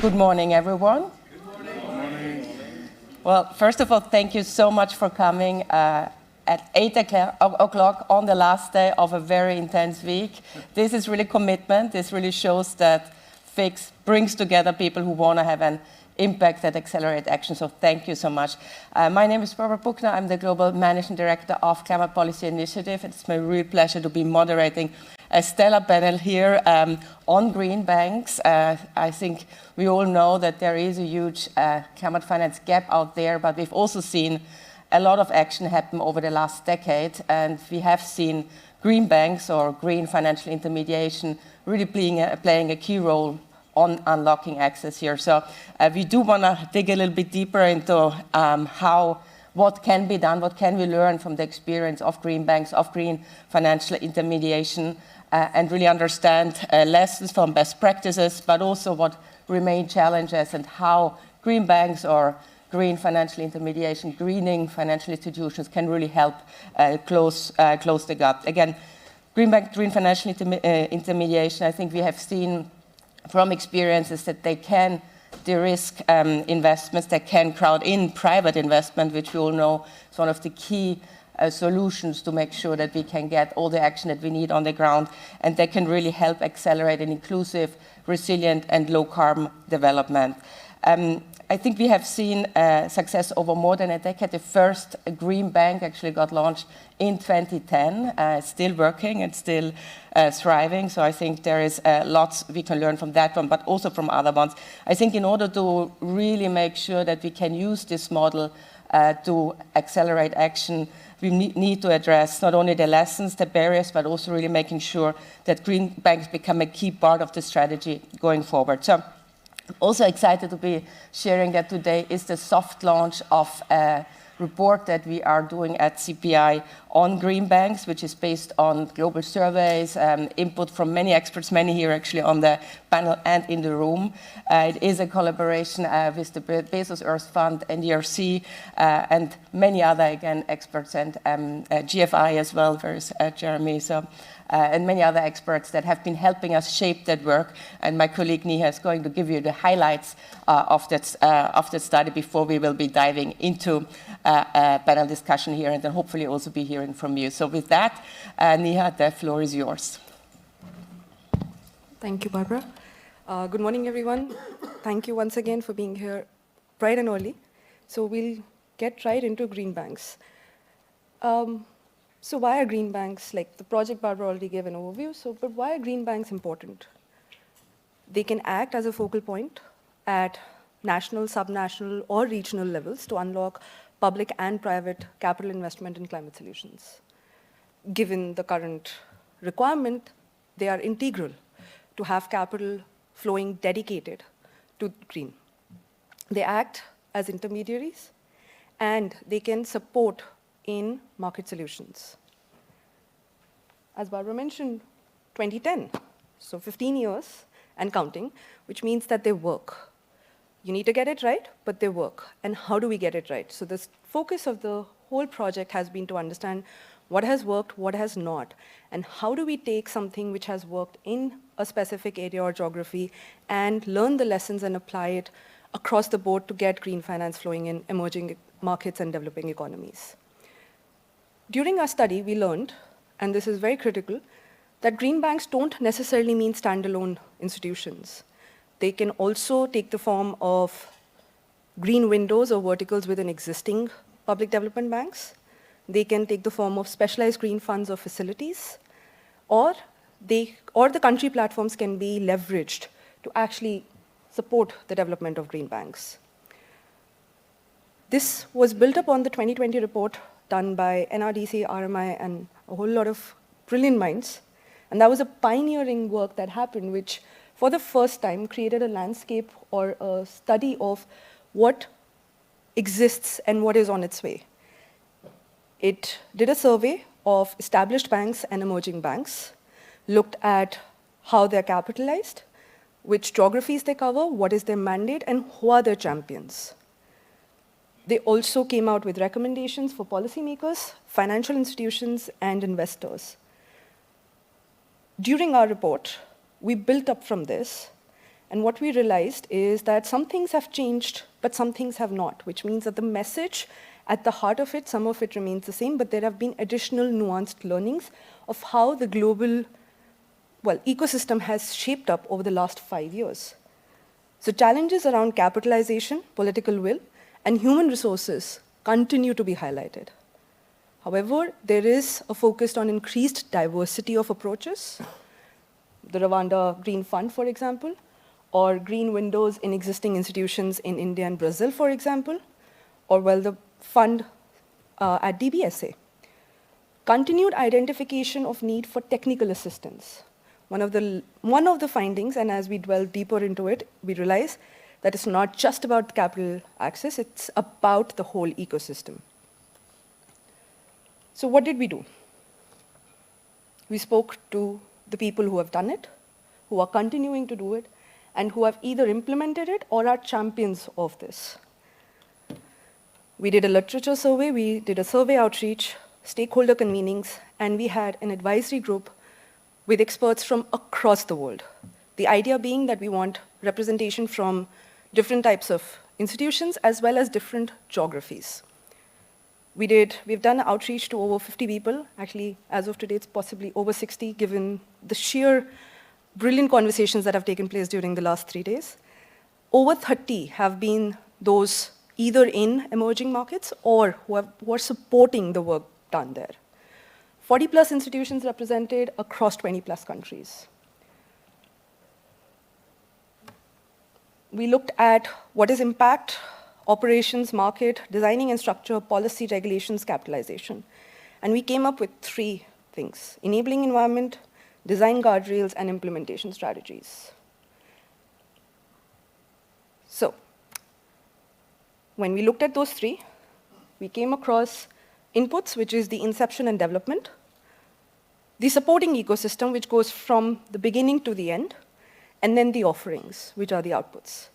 Good morning, everyone. Good morning. Well, first of all, thank you so much for coming at 8 o'clock on the last day of a very intense week. This is really commitment. This really shows that FIX brings together people who want to have an impact that accelerate action. So thank you so much. My name is Barbara Buchner. I'm the Global Managing Director of Climate Policy Initiative. It's my real pleasure to be moderating a stellar panel here on green banks. I think we all know that there is a huge climate finance gap out there, but we've also seen a lot of action happen over the last decade, and we have seen green banks or green financial intermediation really playing a key role on unlocking access here. So we do want to dig a little bit deeper into what can be done, what can we learn from the experience of green banks, of green financial intermediation, and really understand lessons from best practices, but also what remain challenges and how green banks or green financial intermediation, greening financial institutions can really help close the gap. Again, green financial intermediation, I think we have seen from experiences that they can de-risk investments, they can crowd in private investment, which we all know is one of the key solutions to make sure that we can get all the action that we need on the ground, and they can really help accelerate an inclusive, resilient, and low-carbon development. I think we have seen success over more than a decade. The first green bank actually got launched in 2010. It's still working and still thriving. So I think there is lots we can learn from that one, but also from other ones. I think in order to really make sure that we can use this model to accelerate action, we need to address not only the lessons, the barriers, but also really making sure that green banks become a key part of the strategy going forward. So I'm also excited to be sharing that today is the soft launch of a report that we are doing at CPI on green banks, which is based on global surveys, input from many experts, many here actually on the panel and in the room. It is a collaboration with the Bezos Earth Fund, NDRC, and many other, again, experts, and GFI as well, there's Jeremy, so, and many other experts that have been helping us shape that work. And my colleague Niha is going to give you the highlights of that study before we will be diving into a panel discussion here, and then hopefully also be hearing from you. So with that, Niha, the floor is yours. Thank you, Barbara. Good morning, everyone. Thank you once again for being here bright and early. So we'll get right into green banks. So why are green banks, like the project Barbara already gave an overview, but why are green banks important? They can act as a focal point at national, subnational, or regional levels to unlock public and private capital investment in climate solutions. Given the current requirement, they are integral to have capital flowing dedicated to green. They act as intermediaries, and they can support in market solutions. As Barbara mentioned, 2010, so 15 years and counting, which means that they work. You need to get it right, but they work. And how do we get it right? So the focus of the whole project has been to understand what has worked, what has not, and how do we take something which has worked in a specific area or geography and learn the lessons and apply it across the board to get green finance flowing in emerging markets and developing economies. During our study, we learned, and this is very critical, that green banks don't necessarily mean standalone institutions. They can also take the form of green windows or verticals within existing public development banks. They can take the form of specialized green funds or facilities, or the country platforms can be leveraged to actually support the development of green banks. This was built upon the 2020 report done by NRDC, RMI, and a whole lot of brilliant minds. And that was a pioneering work that happened, which for the first time created a landscape or a study of what exists and what is on its way. It did a survey of established banks and emerging banks, looked at how they're capitalized, which geographies they cover, what is their mandate, and who are their champions. They also came out with recommendations for policymakers, financial institutions, and investors. During our report, we built up from this And what we realized is that some things have changed, but some things have not, which means that the message at the heart of it, some of it remains the same, but there have been additional nuanced learnings of how the global, ecosystem has shaped up over the last 5 years. So challenges around capitalization, political will, and human resources continue to be highlighted. However, there is a focus on increased diversity of approaches. The Rwanda Green Fund, for example, or green windows in existing institutions in India and Brazil, for example, or the fund at DBSA. Continued identification of need for technical assistance. One of the findings, and as we dwell deeper into it, we realize that it's not just about capital access, it's about the whole ecosystem. So what did we do? We spoke to the people who have done it, who are continuing to do it, and who have either implemented it or are champions of this. We did a literature survey, we did a survey outreach, stakeholder convenings, and we had an advisory group with experts from across the world. The idea being that we want representation from different types of institutions as well as different geographies. We've done outreach to over 50 people. Actually, as of today, it's possibly over 60, given the sheer brilliant conversations that have taken place during the last 3 days. Over 30 have been those either in emerging markets or who are supporting the work done there. 40+ institutions represented across 20+ countries. We looked at what is impact, operations, market, designing and structure, policy, regulations, capitalization. And we came up with 3 things: enabling environment, design guardrails, and implementation strategies. So, when we looked at those 3, we came across inputs, which is the inception and development, the supporting ecosystem, which goes from the beginning to the end, and then the offerings, which are the outputs.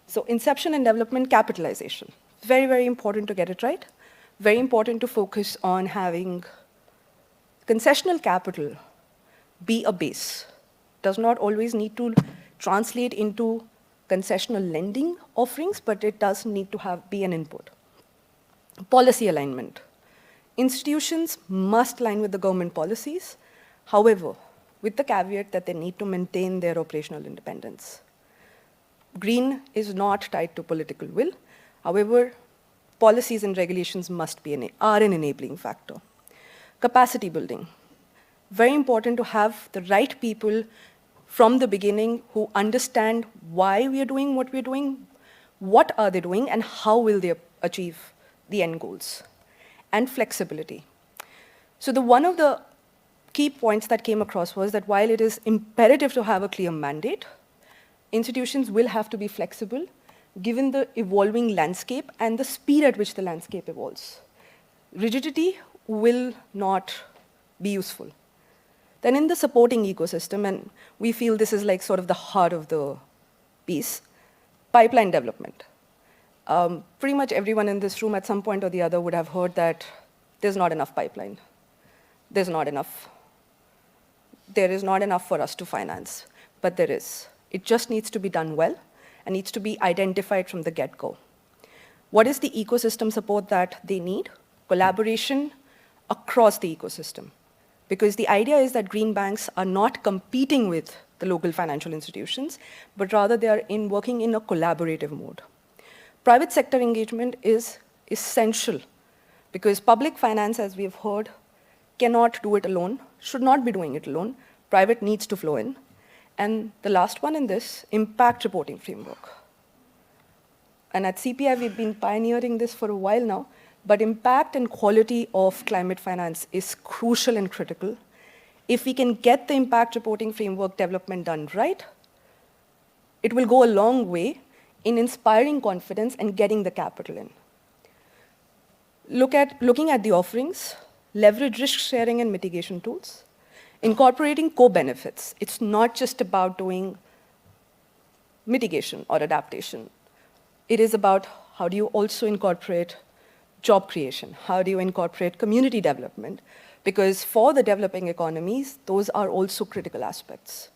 So inception and development, capitalization. Very, very important to get it right. Very important to focus on having concessional capital be a base. Does not always need to translate into concessional lending offerings, but it does need to be an input. Policy alignment. Institutions must align with the government policies, however, with the caveat that they need to maintain their operational independence. Green is not tied to political will. However, policies and regulations are an enabling factor. Capacity building. Very important to have the right people from the beginning who understand why we are doing what we're doing, what are they doing, and how will they achieve the end goals. And flexibility. So one of the key points that came across was that while it is imperative to have a clear mandate, institutions will have to be flexible given the evolving landscape and the speed at which the landscape evolves. Rigidity will not be useful. Then in the supporting ecosystem, and we feel this is like sort of the heart of the piece, pipeline development. Pretty much everyone in this room at some point or the other would have heard that there's not enough pipeline. There's not enough. There is not enough for us to finance, but there is. It just needs to be done well and needs to be identified from the get-go. What is the ecosystem support that they need? Collaboration across the ecosystem. Because the idea is that green banks are not competing with the local financial institutions, but rather they are working in a collaborative mode. Private sector engagement is essential because public finance, as we have heard, cannot do it alone, should not be doing it alone. Private needs to flow in. And the last one in this, impact reporting framework. And at CPI, we've been pioneering this for a while now, but impact and quality of climate finance is crucial and critical. If we can get the impact reporting framework development done right, it will go a long way in inspiring confidence and getting the capital in. Looking at the offerings, leverage risk sharing and mitigation tools, incorporating co-benefits. It's not just about doing mitigation or adaptation. It is about how do you also incorporate job creation? How do you incorporate community development? Because for the developing economies, those are also critical aspects.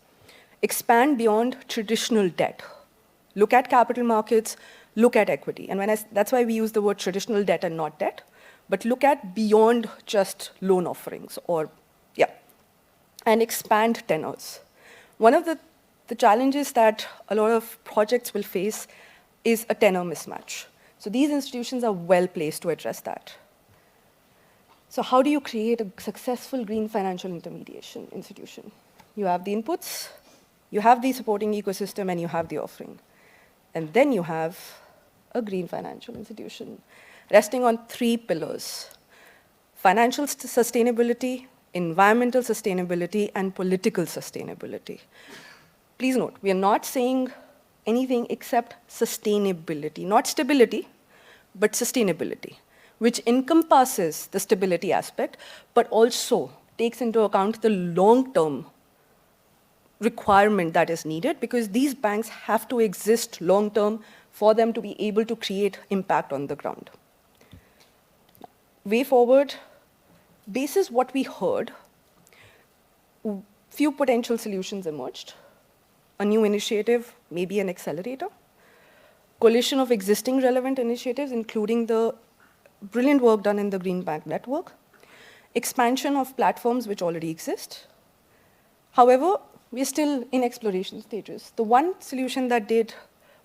expand beyond traditional debt. Look at capital markets, look at equity. And that's why we use the word traditional debt and not debt, but look at beyond just loan offerings and expand tenors. One of the challenges that a lot of projects will face is a tenor mismatch. So these institutions are well placed to address that. So how do you create a successful green financial intermediation institution? You have the inputs, you have the supporting ecosystem, and you have the offering. And then you have a green financial institution resting on 3 pillars: financial sustainability, environmental sustainability, and political sustainability. Please note, we are not saying anything except sustainability, not stability, but sustainability, which encompasses the stability aspect, but also takes into account the long-term requirement that is needed, because these banks have to exist long-term for them to be able to create impact on the ground. Way forward, basis what we heard, few potential solutions emerged. A new initiative, maybe an accelerator. Coalition of existing relevant initiatives, including the brilliant work done in the Green Bank Network. Expansion of platforms which already exist. However, we're still in exploration stages. The one solution that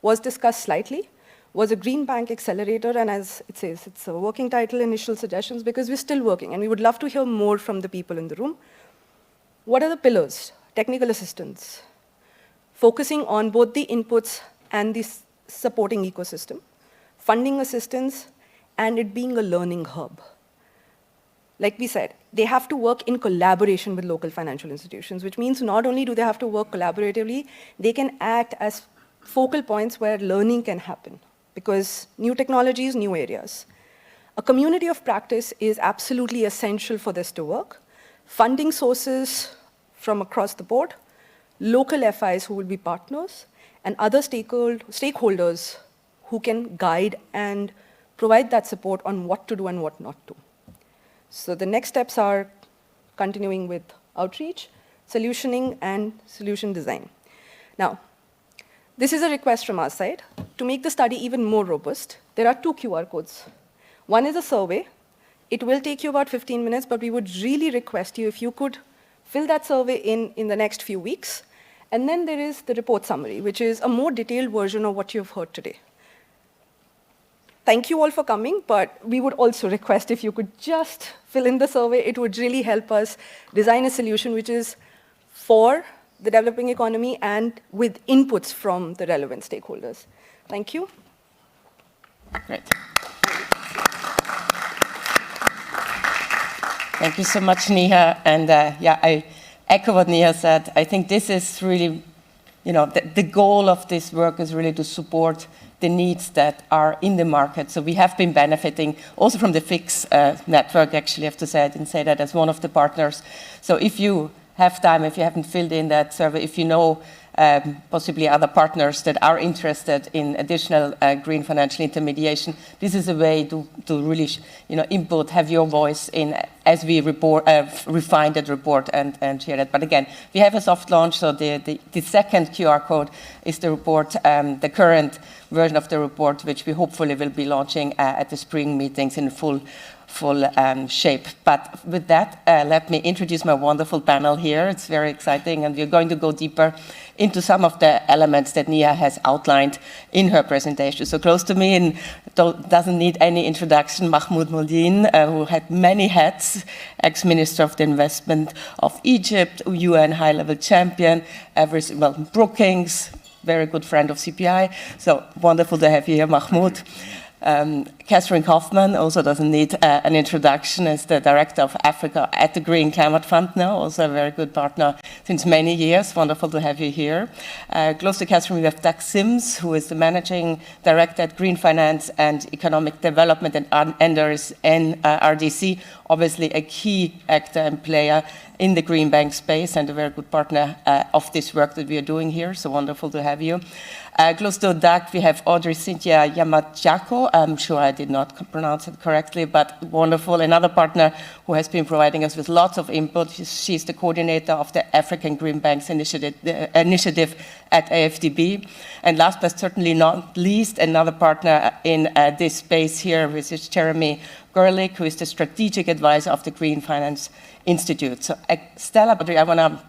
was discussed slightly was a Green Bank Accelerator, and as it says, it's a working title, initial suggestions, because we're still working, and we would love to hear more from the people in the room. What are the pillars? Technical assistance, focusing on both the inputs and the supporting ecosystem, funding assistance, and it being a learning hub. Like we said, they have to work in collaboration with local financial institutions, which means not only do they have to work collaboratively, they can act as focal points where learning can happen, because new technologies, new areas. A community of practice is absolutely essential for this to work. Funding sources from across the board, local FIs who will be partners, and other stakeholders who can guide and provide that support on what to do and what not to. So the next steps are continuing with outreach, solutioning, and solution design. Now, this is a request from our side. To make the study even more robust, there are 2 QR codes. One is a survey. It will take you about 15 minutes, but we would really request you if you could fill that survey in the next few weeks. And then there is the report summary, which is a more detailed version of what you've heard today. Thank you all for coming, but we would also request if you could just fill in the survey. It would really help us design a solution which is for the developing economy and with inputs from the relevant stakeholders. Thank you. Great. Thank you so much, Neha. And I echo what Neha said. I think this is really, the goal of this work is really to support the needs that are in the market. So we have been benefiting also from the FIX network, actually, I have to say. I didn't say that as one of the partners. So if you have time, if you haven't filled in that survey, if you know possibly other partners that are interested in additional green financial intermediation, this is a way to really input, have your voice in as we refine that report and share that. But again, we have a soft launch, so the second QR code is the report, the current version of the report, which we hopefully will be launching at the spring meetings in full shape. But with that, let me introduce my wonderful panel here. It's very exciting, and we're going to go deeper into some of the elements that Neha has outlined in her presentation. So close to me, and doesn't need any introduction, Mahmoud Moldin, who had many hats, ex-Minister of the Investment of Egypt, UN high-level champion, Brookings, very good friend of CPI. So wonderful to have you here, Mahmoud. Catherine Kaufman also doesn't need an introduction, as the Director of Africa at the Green Climate Fund now, also a very good partner since many years. Wonderful to have you here. Close to Catherine, we have Doug Sims, who is the Managing Director at Green Finance and Economic Development and Enders in RDC, obviously a key actor and player in the green bank space and a very good partner of this work that we are doing here. So wonderful to have you. Close to Doug, we have Audrey Cynthia Yamachako. I'm sure I did not pronounce it correctly, but wonderful. Another partner who has been providing us with lots of input. She's the coordinator of the African Green Banks initiative at AFDB. And last but certainly not least, another partner in this space here, which is Jeremy Gerlich, who is the strategic advisor of the Green Finance Institute. So Stella, I want to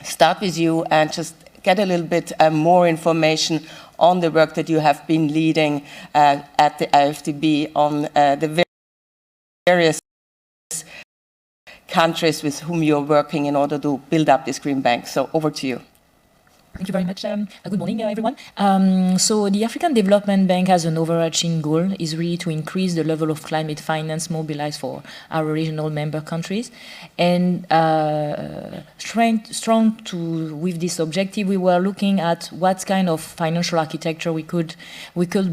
start with you and just get a little bit more information on the work that you have been leading at the AFDB on the various countries with whom you're working in order to build up this green bank. So over to you. Thank you very much. Good morning, everyone. So the African Development Bank has an overarching goal, is really to increase the level of climate finance mobilized for our regional member countries. And with this objective, we were looking at what kind of financial architecture we could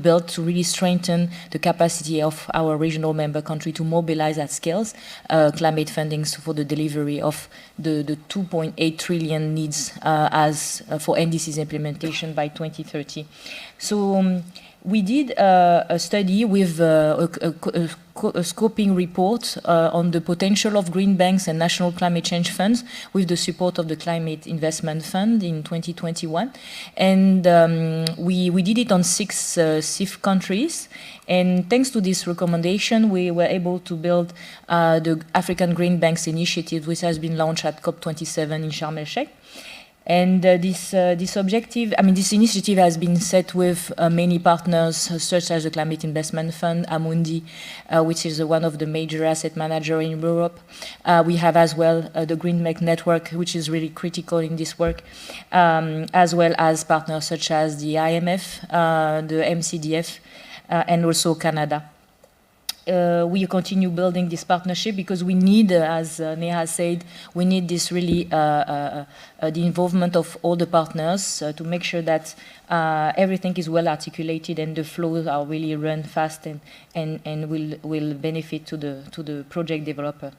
build to really strengthen the capacity of our regional member country to mobilize at scales climate fundings for the delivery of the 2.8 trillion needs for NDC's implementation by 2030. So we did a study with a scoping report on the potential of green banks and national climate change funds with the support of the Climate Investment Fund in 2021. And we did it on 6 CIF countries. And thanks to this recommendation, we were able to build the African Green Banks Initiative, which has been launched at COP27 in Sharm el-Sheikh. And this initiative has been set with many partners, such as the Climate Investment Fund, Amundi, which is one of the major asset managers in Europe. We have as well the Green Bank Network, which is really critical in this work, as well as partners such as the IMF, the MCDF, and also Canada. We continue building this partnership because we need, as Neha said, we need this really the involvement of all the partners to make sure that everything is well articulated and the flows are really run fast and will benefit to the project developer.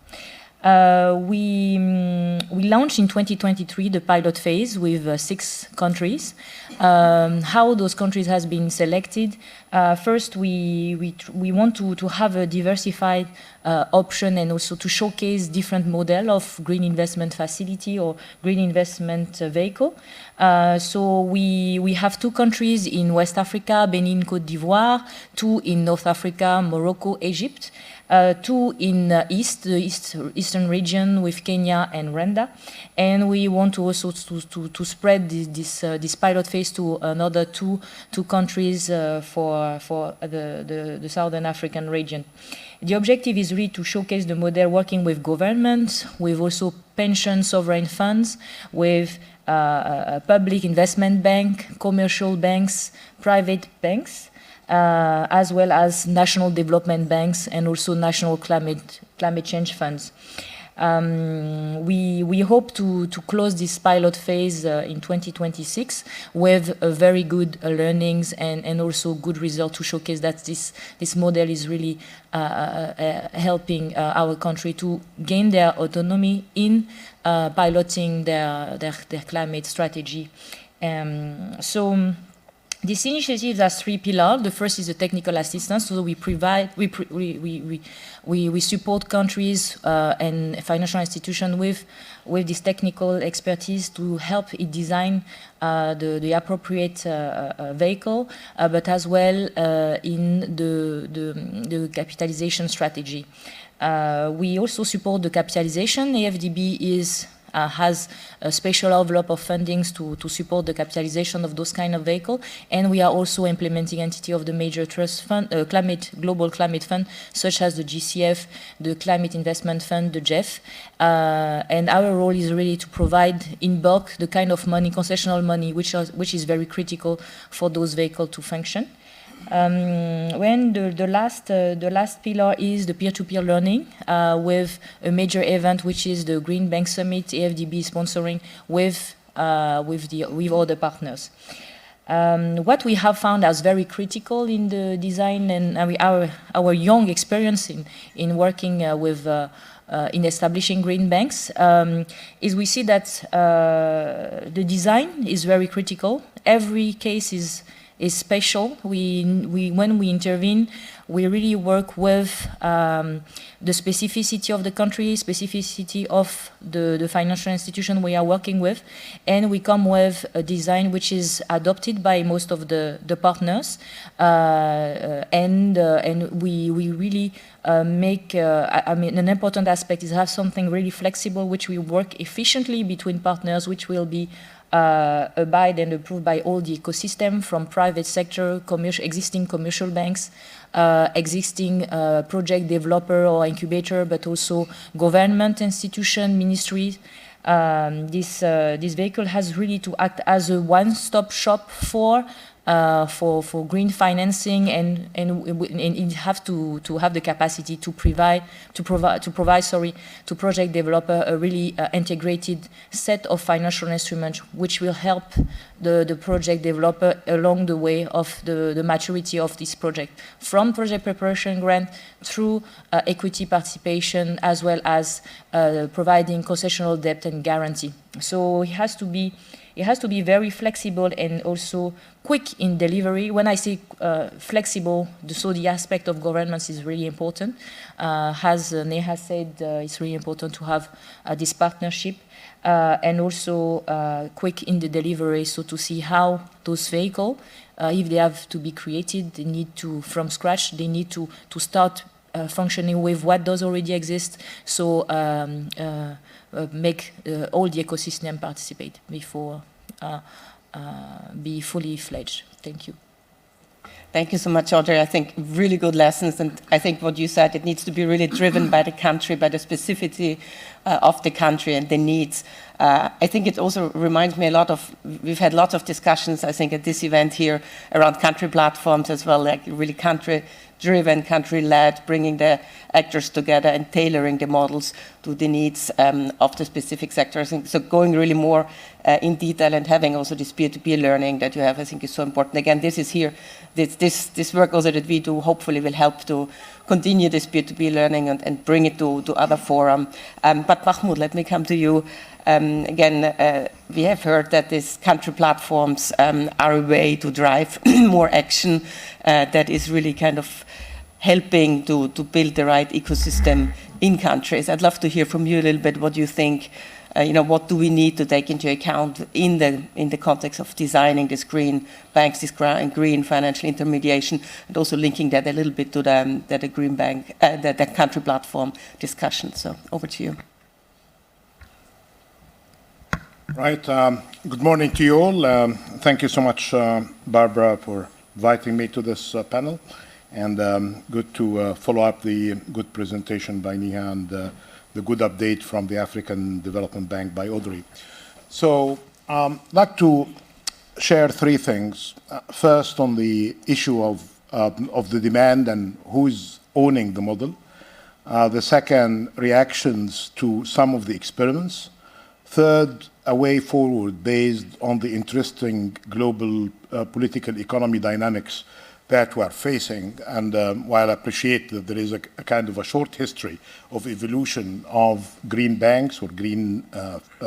We launched in 2023 the pilot phase with 6 countries. How those countries has been selected? First, we want to have a diversified option and also to showcase different model of green investment facility or green investment vehicle. So we have 2 countries in West Africa, Benin, Côte d'Ivoire, 2 in North Africa, Morocco, Egypt. 2 in the eastern region with Kenya and Rwanda, and we want to also to spread this pilot phase to another two countries for the Southern African region. The objective is really to showcase the model working with governments, with also pension sovereign funds, with a public investment bank, commercial banks, private banks. As well as national development banks and also national climate change funds. We hope to close this pilot phase in 2026 with a very good learnings and also good result to showcase that this model is really helping our country to gain their autonomy in piloting their climate strategy. This initiative has 3 pillars. The first is the technical assistance. So we support countries and financial institutions with this technical expertise to help it design the appropriate vehicle, but as well in the capitalization strategy. We also support the capitalization. AFDB has a special envelope of fundings to support the capitalization of those kind of vehicles, and we are also implementing entity of the major trust fund, global climate fund, such as the GCF, the Climate Investment Fund, the GEF, and our role is really to provide in bulk the kind of money, concessional money, which is very critical for those vehicles to function. When the last pillar is the peer-to-peer learning with a major event, which is the Green Bank Summit, AFDB sponsoring with other partners. What we have found as very critical in the design and our young experience in working in establishing green banks is we see that the design is very critical. Every case is is special. When we intervene, we really work with the specificity of the country, specificity of the financial institution we are working with, and we come with a design which is adopted by most of the partners, and we really make, I mean, an important aspect is have something really flexible, which will work efficiently between partners, which will be abide and approved by all the ecosystem, from private sector, existing commercial banks, existing project developer or incubator, but also government institution, ministries. This vehicle has really to act as a one-stop shop for green financing, and it have to have the capacity to provide to project developer a really integrated set of financial instruments which will help the project developer along the way of the maturity of this project, from project preparation grant through equity participation, as well as providing concessional debt and guarantee. So it has to be very flexible and also quick in delivery. When I say flexible, so the aspect of governance is really important. As Neha said, it's really important to have this partnership, and also quick in the delivery, so to see how those vehicles, if they have to be created, they need to, from scratch, they need to start functioning with what does already exist, so make all the ecosystem participate before be fully fledged. Thank you. Thank you so much, Audrey. I think really good lessons, and I think what you said, it needs to be really driven by the country, by the specificity of the country and the needs. I think it also reminds me a lot of, we've had lots of discussions, I think, at this event here around country platforms as well, like really country-driven, country-led, bringing the actors together and tailoring the models to the needs of the specific sectors. And so going really more in detail and having also this peer-to-peer learning that you have, I think, is so important. Again, this is here, this work also that we do hopefully will help to continue this peer-to-peer learning and bring it to other forums. But Mahmoud, let me come to you. Again, we have heard that these country platforms are a way to drive more action that is really kind of helping to build the right ecosystem in countries. I'd love to hear from you a little bit what you think, what do we need to take into account in the context of designing this green banks, this green financial intermediation, and also linking that a little bit to the green bank, the country platform discussion. So over to you. Right. Good morning to you all. Thank you so much, Barbara, for inviting me to this panel. And good to follow up the good presentation by Neha and the good update from the African Development Bank by Audrey. So I'd like to share three things. First, on the issue of the demand and who's owning the model. The second, reactions to some of the experiments. Third, a way forward based on the interesting global political economy dynamics that we're facing. And while I appreciate that there is a kind of a short history of evolution of green banks or green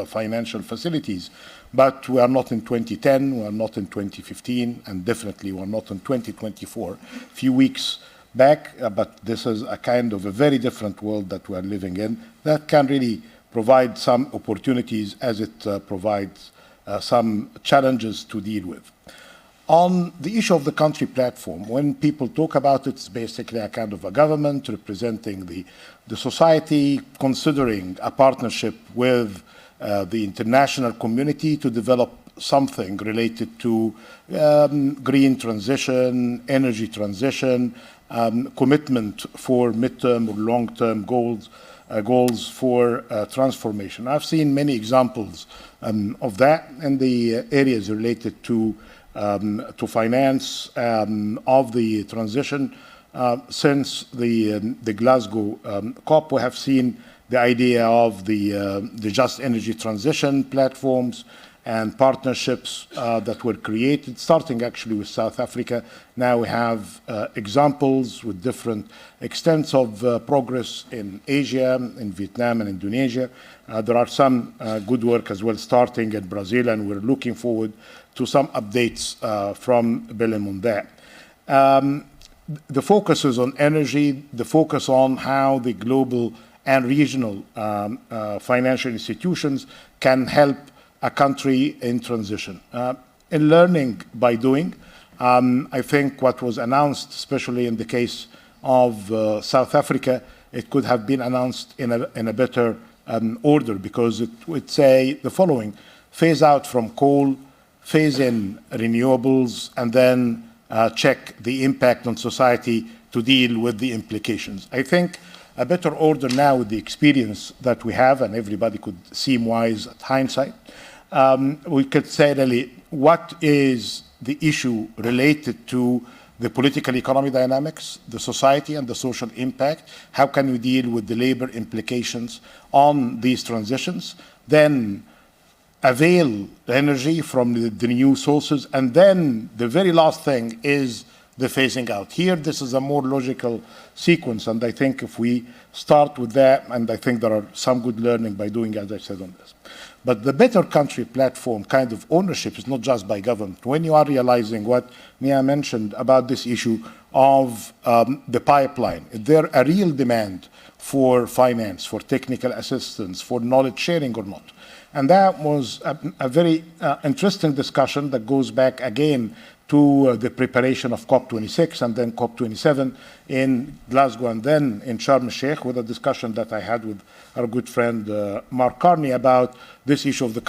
financial facilities, but we are not in 2010, we are not in 2015, and definitely we're not in 2024. A few weeks back, but this is a kind of a very different world that we're living in that can really provide some opportunities as it provides some challenges to deal with. On the issue of the country platform, when people talk about it, it's basically a kind of a government representing the society, considering a partnership with the international community to develop something related to green transition, energy transition, commitment for midterm or long-term goals for transformation. I've seen many examples of that in the areas related to finance of the transition. Since the Glasgow COP, we have seen the idea of the just energy transition platforms, and partnerships that were created, starting actually with South Africa. Now we have examples with different extents of progress in Asia, in Vietnam and Indonesia. There are some good work as well starting in Brazil, and we're looking forward to some updates from Belém on that. The focus is on energy, the focus on how the global and regional financial institutions can help a country in transition. In learning by doing, I think what was announced, especially in the case of South Africa, it could have been announced in a better order, because it would say the following: phase out from coal, phase in renewables, and then check the impact on society to deal with the implications. I think a better order now with the experience that we have, and everybody could seem wise at hindsight, we could say really what is the issue related to the political economy dynamics, the society and the social impact, how can we deal with the labor implications on these transitions, then avail the energy from the new sources, and then the very last thing is the phasing out. Here, this is a more logical sequence, and I think if we start with that, and I think there are some good learning by doing, as I said, on this. But the Better Country platform kind of ownership is not just by government. When you are realizing what Nia mentioned about this issue of the pipeline, is there a real demand for finance, for technical assistance, for knowledge sharing or not? And that was a very interesting discussion that goes back again to the preparation of COP26 and then COP27 in Glasgow and then in Sharm el-Sheikh, with a discussion that I had with our good friend Mark Carney about this issue of the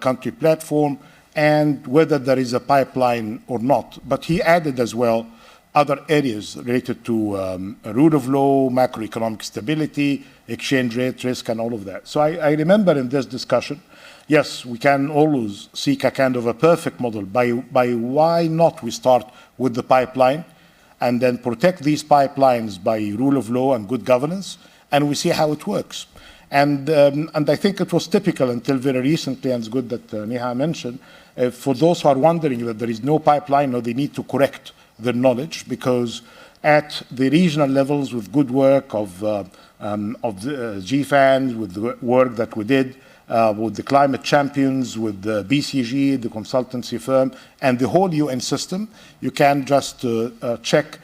country platform and whether there is a pipeline or not. But he added as well other areas related to rule of law, macroeconomic stability, exchange rate risk, and all of that. So I remember in this discussion, yes, we can always seek a kind of a perfect model by why not we start with the pipeline and then protect these pipelines by rule of law and good governance, and we see how it works. And I think it was typical until very recently, and it's good that Neha mentioned, for those who are wondering that there is no pipeline or they need to correct their knowledge, because at the regional levels with good work of the GFAN, with the work that we did, with the climate champions, with the BCG, the consultancy firm, and the whole UN system, you can just check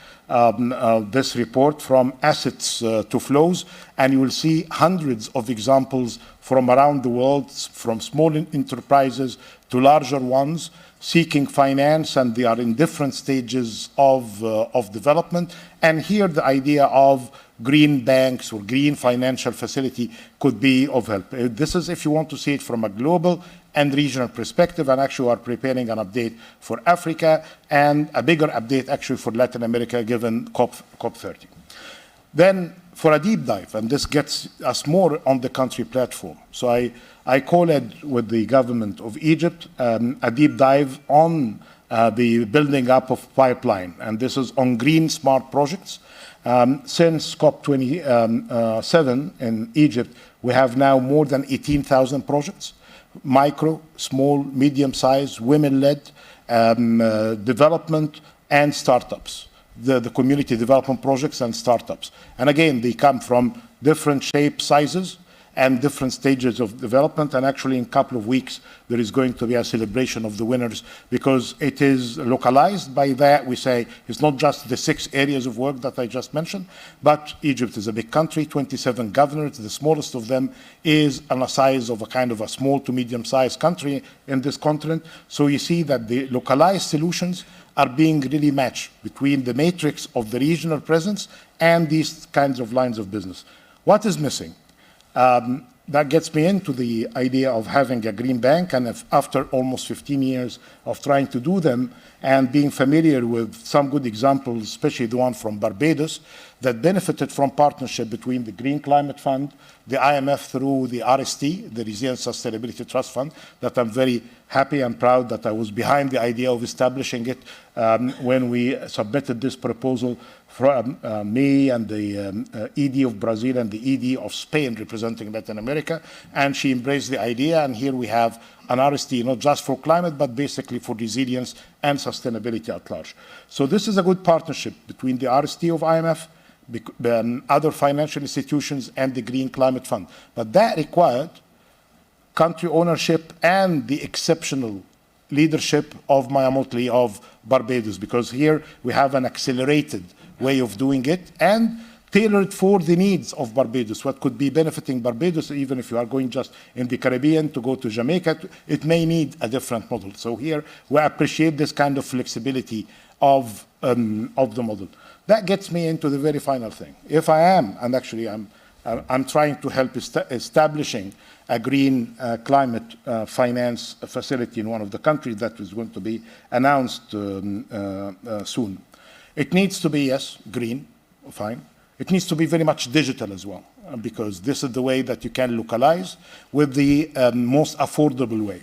this report from assets to flows, and you will see hundreds of examples from around the world, from small enterprises to larger ones, seeking finance, and they are in different stages of development. And here the idea of green banks or green financial facility could be of help. This is if you want to see it from a global and regional perspective, and actually are preparing an update for Africa and a bigger update actually for Latin America given COP30. Then for a deep dive, and this gets us more on the country platform. So I called with the government of Egypt a deep dive on the building up of pipeline, and this is on green smart projects. Since COP27 in Egypt, we have now more than 18,000 projects, micro, small, medium-sized, women-led development and startups. The community development projects and startups. And again, they come from different shapes, sizes, and different stages of development. And actually, in a couple of weeks, there is going to be a celebration of the winners, because it is localized. By that, we say it's not just the 6 areas of work that I just mentioned, but Egypt is a big country, 27 governors. The smallest of them is on the size of a kind of a small to medium-sized country in this continent. So you see that the localized solutions are being really matched between the matrix of the regional presence and these kinds of lines of business. What is missing? That gets me into the idea of having a green bank, and after almost 15 years of trying to do them and being familiar with some good examples, especially the one from Barbados, that benefited from partnership between the Green Climate Fund, the IMF through the RST, the Resilience Sustainability Trust Fund, that I'm very happy and proud that I was behind the idea of establishing it when we submitted this proposal from me and the ED of Brazil and the ED of Spain representing Latin America. America, and she embraced the idea, and here we have an RST, not just for climate, but basically for resilience and sustainability at large. So this is a good partnership between the RST of IMF, other financial institutions, and the Green Climate Fund. But that required country ownership and the exceptional leadership of Maya Motley of Barbados, because here we have an accelerated way of doing it and tailored for the needs of Barbados, what could be benefiting Barbados, even if you are going just in the Caribbean to go to Jamaica, it may need a different model. So here we appreciate this kind of flexibility of the model. That gets me into the very final thing. If I am, and actually I'm trying to help establishing a green climate finance facility in one of the countries that is going to be announced soon. It needs to be, yes, green, fine. It needs to be very much digital as well, because this is the way that you can localize with the most affordable way.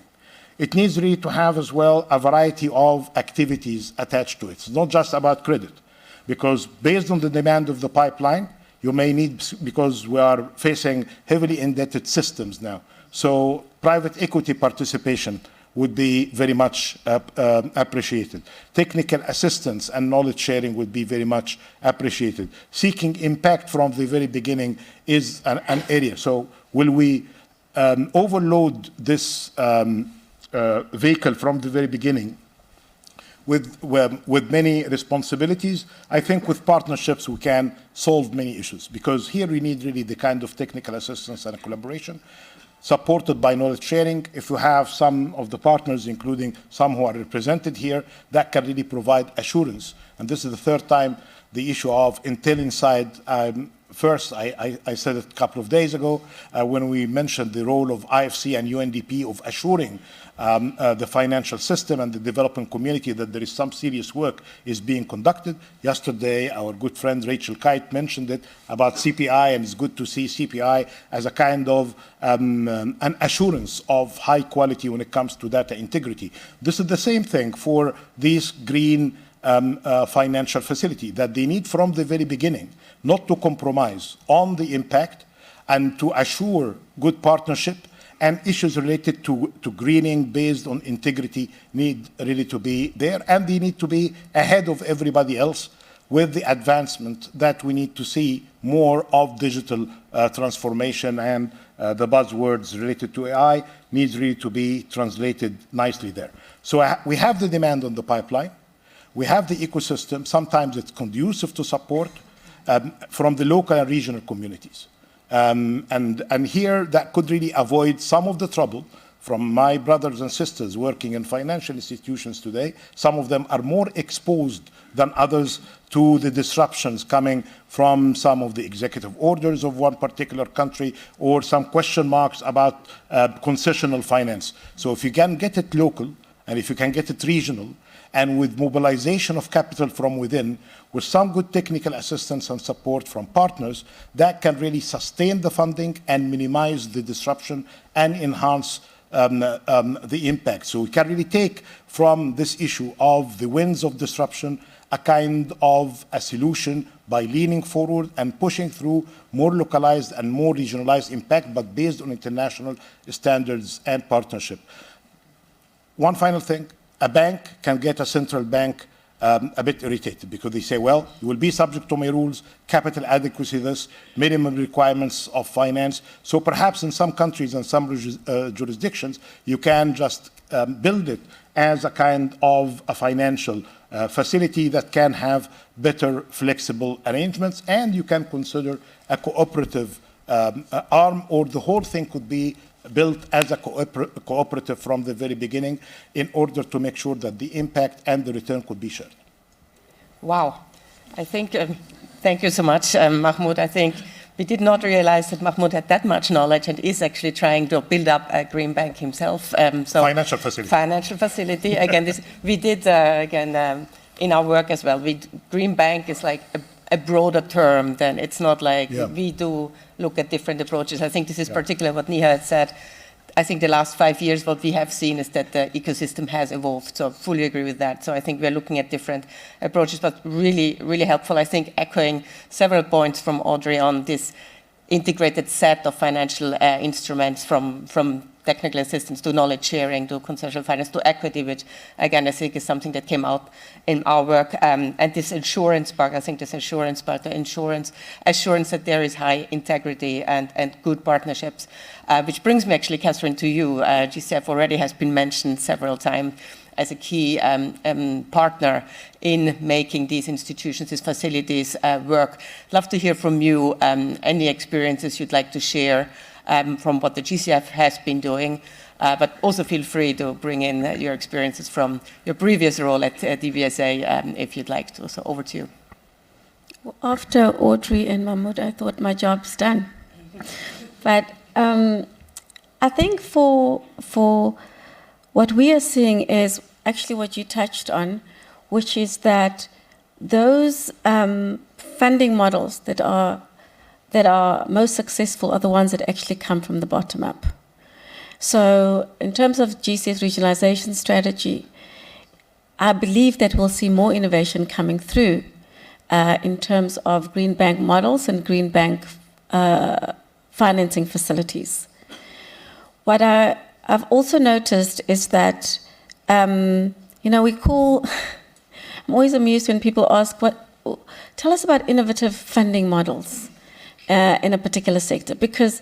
It needs really to have as well a variety of activities attached to it. It's not just about credit, because based on the demand of the pipeline, you may need, because we are facing heavily indebted systems now. So private equity participation would be very much appreciated. Technical assistance and knowledge sharing would be very much appreciated. Seeking impact from the very beginning is an area. So will we overload this vehicle from the very beginning with many responsibilities? I think with partnerships we can solve many issues, because here we need really the kind of technical assistance and collaboration supported by knowledge sharing. If you have some of the partners, including some who are represented here, that can really provide assurance. And this is the third time the issue of Intel Inside. First, I said it a couple of days ago when we mentioned the role of IFC and UNDP of assuring the financial system and the developing community that there is some serious work is being conducted. Yesterday, our good friend Rachel Kite mentioned it about CPI, and it's good to see CPI as a kind of an assurance of high quality when it comes to data integrity. This is the same thing for these green financial facility that they need from the very beginning, not to compromise on the impact and to assure good partnership, and issues related to greening based on integrity need really to be there, and they need to be ahead of everybody else with the advancement that we need to see more of digital transformation, and the buzzwords related to AI needs really to be translated nicely there. So we have the demand on the pipeline. We have the ecosystem. Sometimes it's conducive to support from the local and regional communities. And here that could really avoid some of the trouble from my brothers and sisters working in financial institutions today. Some of them are more exposed than others to the disruptions coming from some of the executive orders of one particular country, or some question marks about concessional finance. So if you can get it local, and if you can get it regional, and with mobilization of capital from within, with some good technical assistance and support from partners, that can really sustain the funding and minimize the disruption and enhance the impact. So we can really take from this issue of the winds of disruption a kind of a solution by leaning forward and pushing through more localized and more regionalized impact, but based on international standards and partnership. One final thing. A bank can get a central bank a bit irritated, because they say, well, you will be subject to my rules, capital adequacy this, minimum requirements of finance. So perhaps in some countries and some jurisdictions, you can just build it as a kind of a financial facility that can have better flexible arrangements, and you can consider a cooperative arm, or the whole thing could be built as a cooperative from the very beginning in order to make sure that the impact and the return could be shared. Wow. I think, thank you so much, Mahmoud. I think we did not realize that Mahmoud had that much knowledge and is actually trying to build up a green bank himself. Financial facility. Financial facility. Again, we did, in our work as well, green bank is like a broader term. Then it's not like we do look at different approaches. I think this is particularly what Niha had said. I think the last 5 years, what we have seen is that the ecosystem has evolved. So fully agree with that. So I think we're looking at different approaches, but really, really helpful. I think echoing several points from Audrey on this integrated set of financial instruments from technical assistance to knowledge sharing to concessional finance to equity, which again I think is something that came out in our work. And this insurance part, I think this insurance part, the assurance that there is high integrity and good partnerships, which brings me actually, Catherine, to you. GCF already has been mentioned several times as a key partner in making these institutions, these facilities work. Love to hear from you any experiences you'd like to share from what the GCF has been doing, but also feel free to bring in your experiences from your previous role at DBSA if you'd like to. So over to you. Well, after Audrey and Mahmoud, I thought my job's done. But I think for what we are seeing is actually what you touched on, which is that those funding models that are most successful are the ones that actually come from the bottom up. So in terms of GCS regionalization strategy, I believe that we'll see more innovation coming through in terms of green bank models and green bank financing facilities. What I've also noticed is that, we call, I'm always amused when people ask, tell us about innovative funding models in a particular sector, because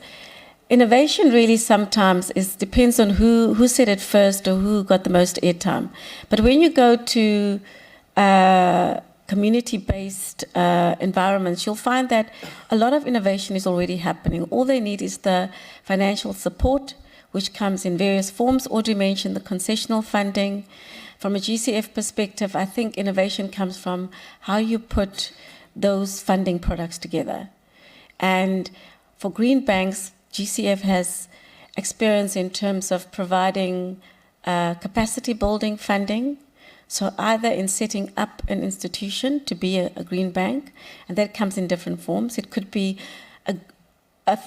innovation really sometimes depends on who said it first or who got the most airtime. But when you go to community-based environments, you'll find that a lot of innovation is already happening. All they need is the financial support, which comes in various forms. Audrey mentioned the concessional funding. From a GCF perspective, I think innovation comes from how you put those funding products together. And for green banks, GCF has experience in terms of providing capacity building funding. So either in setting up an institution to be a green bank, and that comes in different forms. It could be a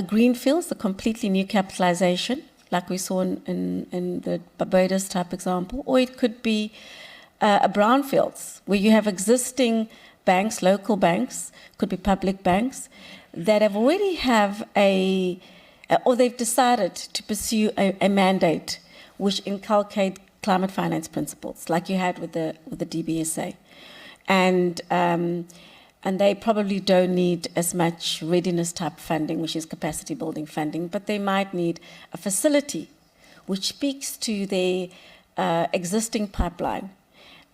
greenfields, a completely new capitalization, like we saw in the Barbados type example, or it could be a brownfields, where you have existing banks, local banks, could be public banks, that have already or they've decided to pursue a mandate which inculcate climate finance principles, like you had with the DBSA. And they probably don't need as much readiness type funding, which is capacity building funding, but they might need a facility which speaks to their existing pipeline.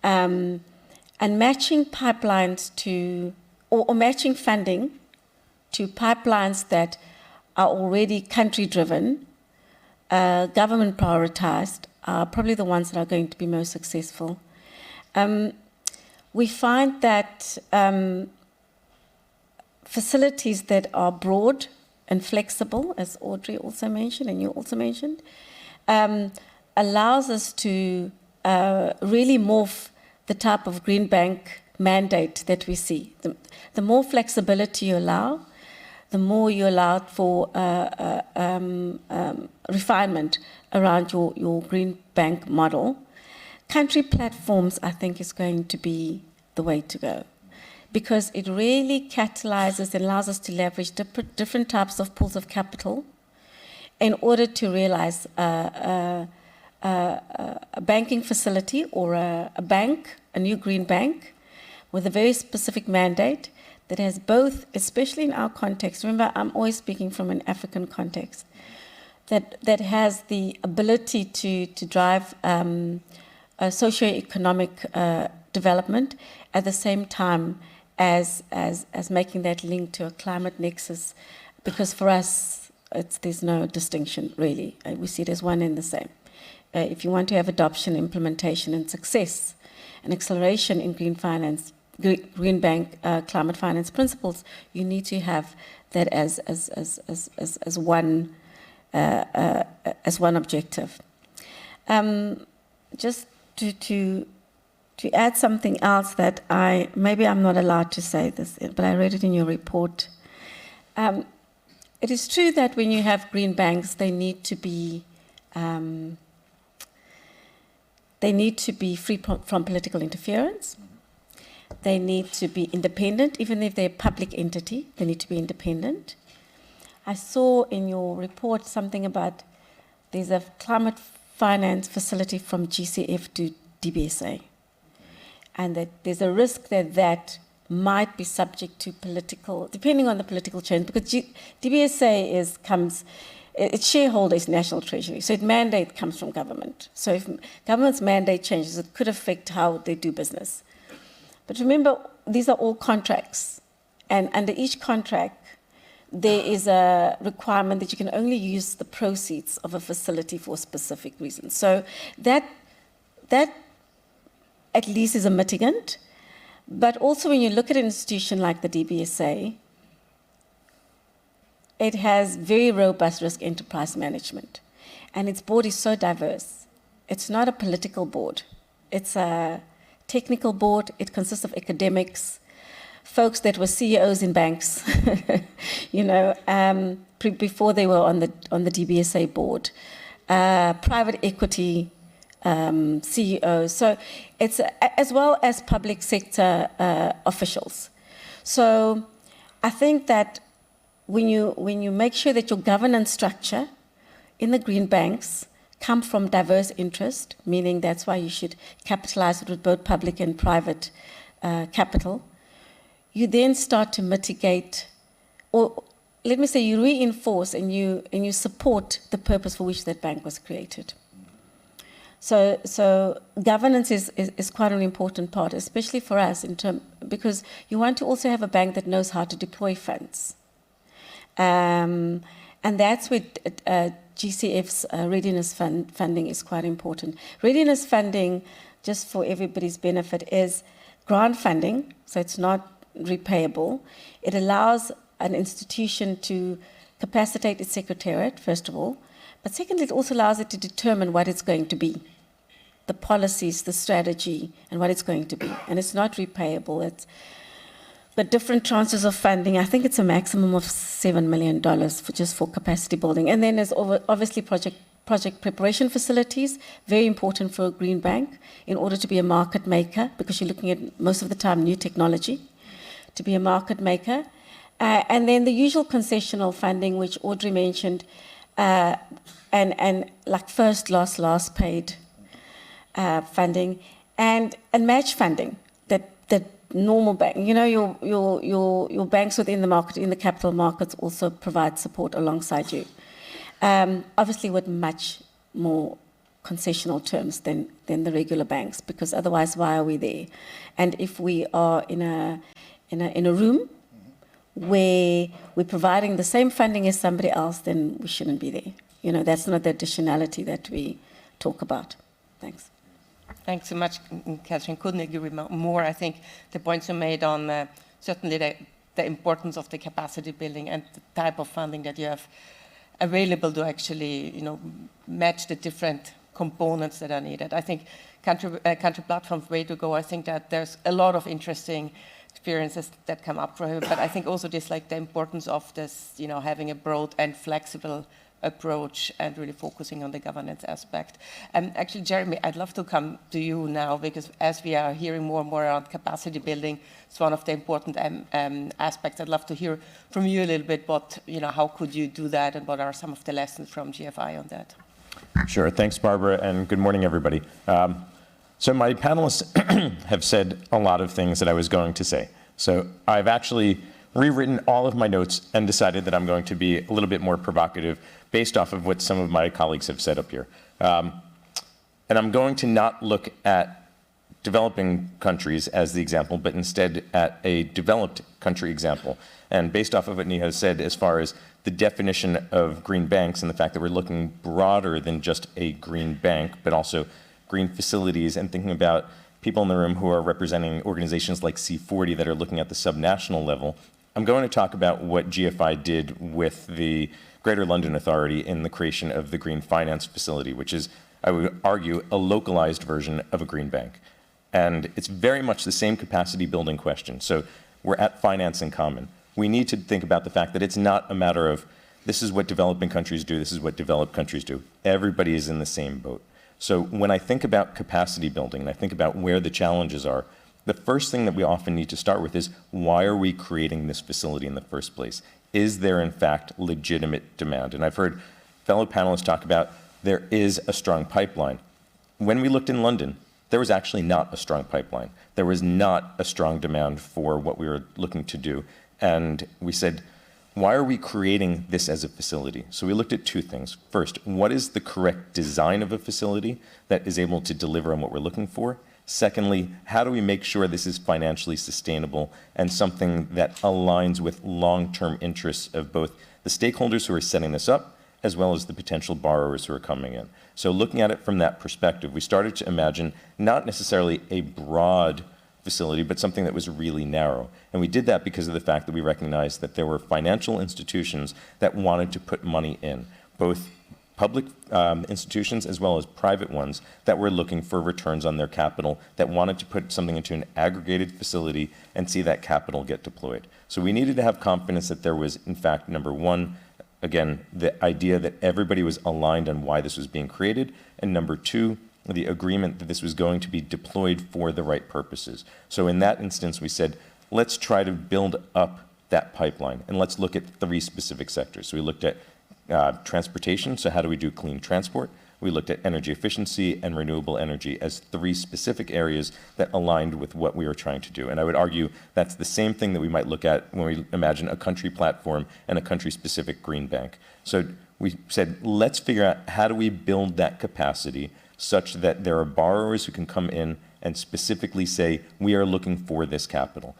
And matching pipelines or matching funding to pipelines that are already country-driven, government prioritized, are probably the ones that are going to be most successful. We find that facilities that are broad and flexible, as Audrey also mentioned and you also mentioned, allows us to really morph the type of green bank mandate that we see. The more flexibility you allow, the more you allow for refinement around your green bank model. Country platforms, I think, is going to be the way to go, because it really catalyzes and allows us to leverage different types of pools of capital in order to realize a banking facility or a bank, a new green bank, with a very specific mandate that has both, especially in our context, remember I'm always speaking from an African context, that has the ability to drive socioeconomic development at the same time as making that link to a climate nexus, because for us there's no distinction really. We see it as one and the same. If you want to have adoption, implementation and success and acceleration in green finance, green bank climate finance principles, you need to have that as one objective. Just to add something else that maybe I'm not allowed to say this, but I read it in your report. It is true that when you have green banks, they need to be free from political interference. They need to be independent, even if they're a public entity. They need to be independent. I saw in your report something about there's a climate finance facility from GCF to DBSA, and that there's a risk that that might be subject to political, depending on the political change, because DBSA its shareholder is National Treasury, so its mandate comes from government. So if government's mandate changes, it could affect how they do business. But remember, these are all contracts, and under each contract, there is a requirement that you can only use the proceeds of a facility for a specific reason. So that at least is a mitigant. But also when you look at an institution like the DBSA, it has very robust risk enterprise management. And its board is so diverse. It's not a political board. It's a technical board. It consists of academics, folks that were CEOs in banks, before they were on the DBSA board, private equity CEOs. So it's as well as public sector officials. So I think that when you make sure that your governance structure in the green banks come from diverse interest, meaning that's why you should capitalize it with both public and private capital, you then start to mitigate, or let me say you reinforce and you support the purpose for which that bank was created. So governance is quite an important part, especially for us, because you want to also have a bank that knows how to deploy funds. And that's where GCF's readiness funding is quite important. Readiness funding, just for everybody's benefit, is grant funding, so it's not repayable. It allows an institution to capacitate its secretariat, first of all, but secondly, it also allows it to determine what it's going to be, the policies, the strategy, and what it's going to be. And it's not repayable. It's the different tranches of funding. I think it's a maximum of $7 million just for capacity building. And then there's obviously project preparation facilities, very important for a green bank in order to be a market maker, because you're looking at most of the time new technology, to be a market maker. And then the usual concessional funding, which Audrey mentioned, and like first loss, last paid funding, and match funding that normal bank, your banks within the market, in the capital markets, also provide support alongside you. Obviously with much more concessional terms than the regular banks, because otherwise why are we there? And if we are in a room where we're providing the same funding as somebody else, then we shouldn't be there. That's not the additionality that we talk about. Thanks. Thanks so much, Catherine. Couldn't agree more. I think the points you made on certainly the importance of the capacity building and the type of funding that you have available to actually, match the different components that are needed. I think country platforms, way to go. I think that there's a lot of interesting experiences that come up for him, but I think also this, like the importance of this, having a broad and flexible approach and really focusing on the governance aspect. Actually, Jeremy, I'd love to come to you now, because as we are hearing more and more around capacity building, it's one of the important aspects. I'd love to hear from you a little bit, how could you do that, and what are some of the lessons from GFI on that? Sure. Thanks, Barbara, and good morning, everybody. So my panelists have said a lot of things that I was going to say. So I've actually rewritten all of my notes and decided that I'm going to be a little bit more provocative based off of what some of my colleagues have said up here. And I'm going to not look at developing countries as the example, but instead at a developed country example. And based off of what Neha said, as far as the definition of green banks and the fact that we're looking broader than just a green bank, but also green facilities, and thinking about people in the room who are representing organizations like C40 that are looking at the subnational level, I'm going to talk about what GFI did with the Greater London Authority in the creation of the Green Finance Facility, which is, I would argue, a localized version of a green bank. And it's very much the same capacity building question. So we're at finance in common. We need to think about the fact that it's not a matter of this is what developing countries do, this is what developed countries do. Everybody is in the same boat. So when I think about capacity building and I think about where the challenges are, the first thing that we often need to start with is, why are we creating this facility in the first place? is there in fact legitimate demand? And I've heard fellow panelists talk about there is a strong pipeline. When we looked in London, there was actually not a strong pipeline. There was not a strong demand for what we were looking to do. And we said, why are we creating this as a facility? So we looked at two things. First, what is the correct design of a facility that is able to deliver on what we're looking for? Secondly, how do we make sure this is financially sustainable and something that aligns with long-term interests of both the stakeholders who are setting this up as well as the potential borrowers who are coming in? So looking at it from that perspective, we started to imagine not necessarily a broad facility, but something that was really narrow. And we did that because of the fact that we recognized that there were financial institutions that wanted to put money in, both public institutions as well as private ones that were looking for returns on their capital, that wanted to put something into an aggregated facility and see that capital get deployed. So we needed to have confidence that there was, in fact, number one, again, the idea that everybody was aligned on why this was being created, and number two, the agreement that this was going to be deployed for the right purposes. So in that instance, we said, let's try to build up that pipeline, and let's look at three specific sectors. So we looked at transportation, so how do we do clean transport? We looked at energy efficiency and renewable energy as three specific areas that aligned with what we were trying to do. And I would argue that's the same thing that we might look at when we imagine a country platform and a country-specific green bank. So we said, let's figure out how do we build that capacity such that there are borrowers who can come in and specifically say, we are looking for this capital.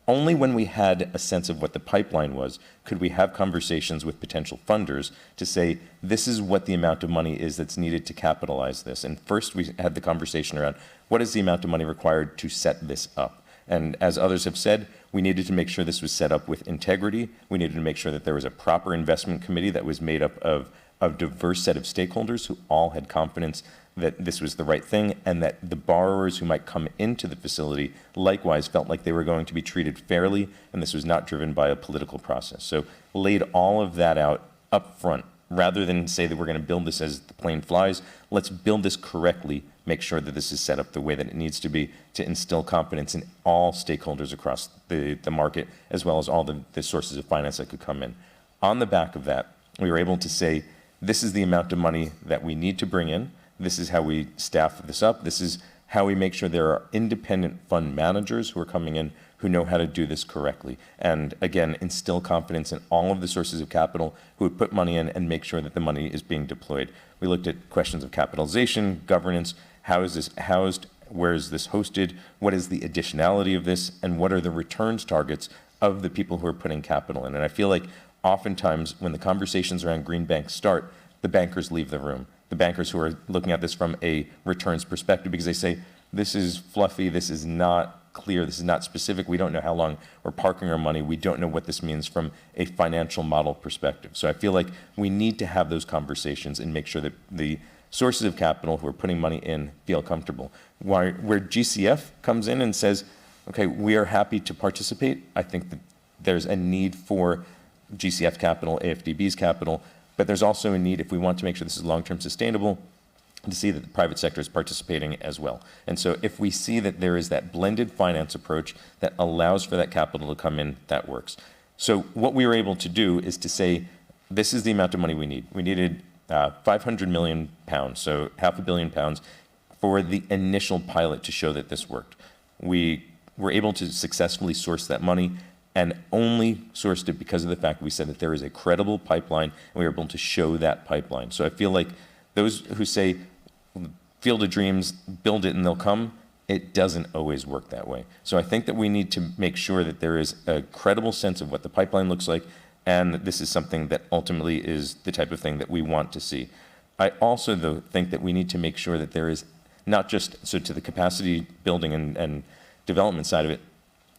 Only when we had a sense of what the pipeline was could we have conversations with potential funders to say, this is what the amount of money is that's needed to capitalize this. And first we had the conversation around what is the amount of money required to set this up. And as others have said, we needed to make sure this was set up with integrity. We needed to make sure that there was a proper investment committee that was made up of a diverse set of stakeholders who all had confidence that this was the right thing, and that the borrowers who might come into the facility likewise felt like they were going to be treated fairly, and this was not driven by a political process. So laid all of that out up front, rather than say that we're going to build this as the plane flies. Let's build this correctly, make sure that this is set up the way that it needs to be to instill confidence in all stakeholders across the market, as well as all the sources of finance that could come in. On the back of that, we were able to say, this is the amount of money that we need to bring in. This is how we staff this up. This is how we make sure there are independent fund managers who are coming in who know how to do this correctly. And again, instill confidence in all of the sources of capital who would put money in and make sure that the money is being deployed. We looked at questions of capitalization, governance, how is this housed, where is this hosted, what is the additionality of this, and what are the returns targets of the people who are putting capital in. And I feel like oftentimes when the conversations around green banks start, the bankers leave the room. The bankers who are looking at this from a returns perspective, because they say, this is fluffy, this is not clear, this is not specific, we don't know how long we're parking our money, we don't know what this means from a financial model perspective. So I feel like we need to have those conversations and make sure that the sources of capital who are putting money in feel comfortable. Where GCF comes in and says, okay, we are happy to participate, I think that there's a need for GCF capital, AFDB's capital, but there's also a need, if we want to make sure this is long-term sustainable, to see that the private sector is participating as well. And so if we see that there is that blended finance approach that allows for that capital to come in, that works. So what we were able to do is to say, this is the amount of money we need. We needed 500 million pounds, so £500 million, for the initial pilot to show that this worked. We were able to successfully source that money, and only sourced it because of the fact we said that there is a credible pipeline, and we were able to show that pipeline. So I feel like those who say, field of dreams, build it and they'll come, it doesn't always work that way. So I think that we need to make sure that there is a credible sense of what the pipeline looks like, and that this is something that ultimately is the type of thing that we want to see. I also, though, think that we need to make sure that there is not just, so to the capacity building and development side of it,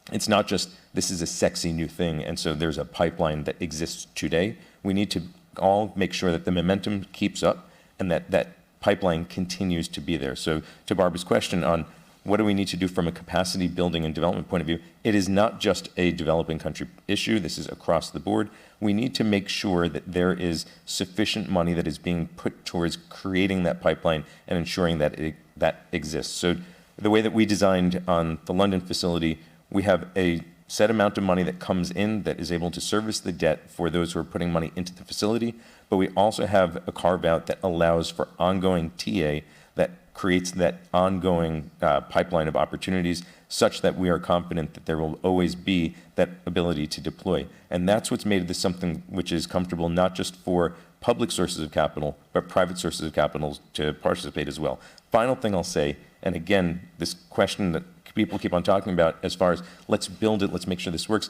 it's not just this is a sexy new thing and so there's a pipeline that exists today. We need to all make sure that the momentum keeps up and that that pipeline continues to be there. So to Barbara's question on what do we need to do from a capacity building and development point of view, it is not just a developing country issue. This is across the board. We need to make sure that there is sufficient money that is being put towards creating that pipeline and ensuring that that exists. So the way that we designed on the London facility, we have a set amount of money that comes in that is able to service the debt for those who are putting money into the facility, but we also have a carve-out that allows for ongoing TA that creates that ongoing pipeline of opportunities such that we are confident that there will always be that ability to deploy. And that's what's made this something which is comfortable not just for public sources of capital, but private sources of capital to participate as well. Final thing I'll say, and again, this question that people keep on talking about as far as let's build it, let's make sure this works.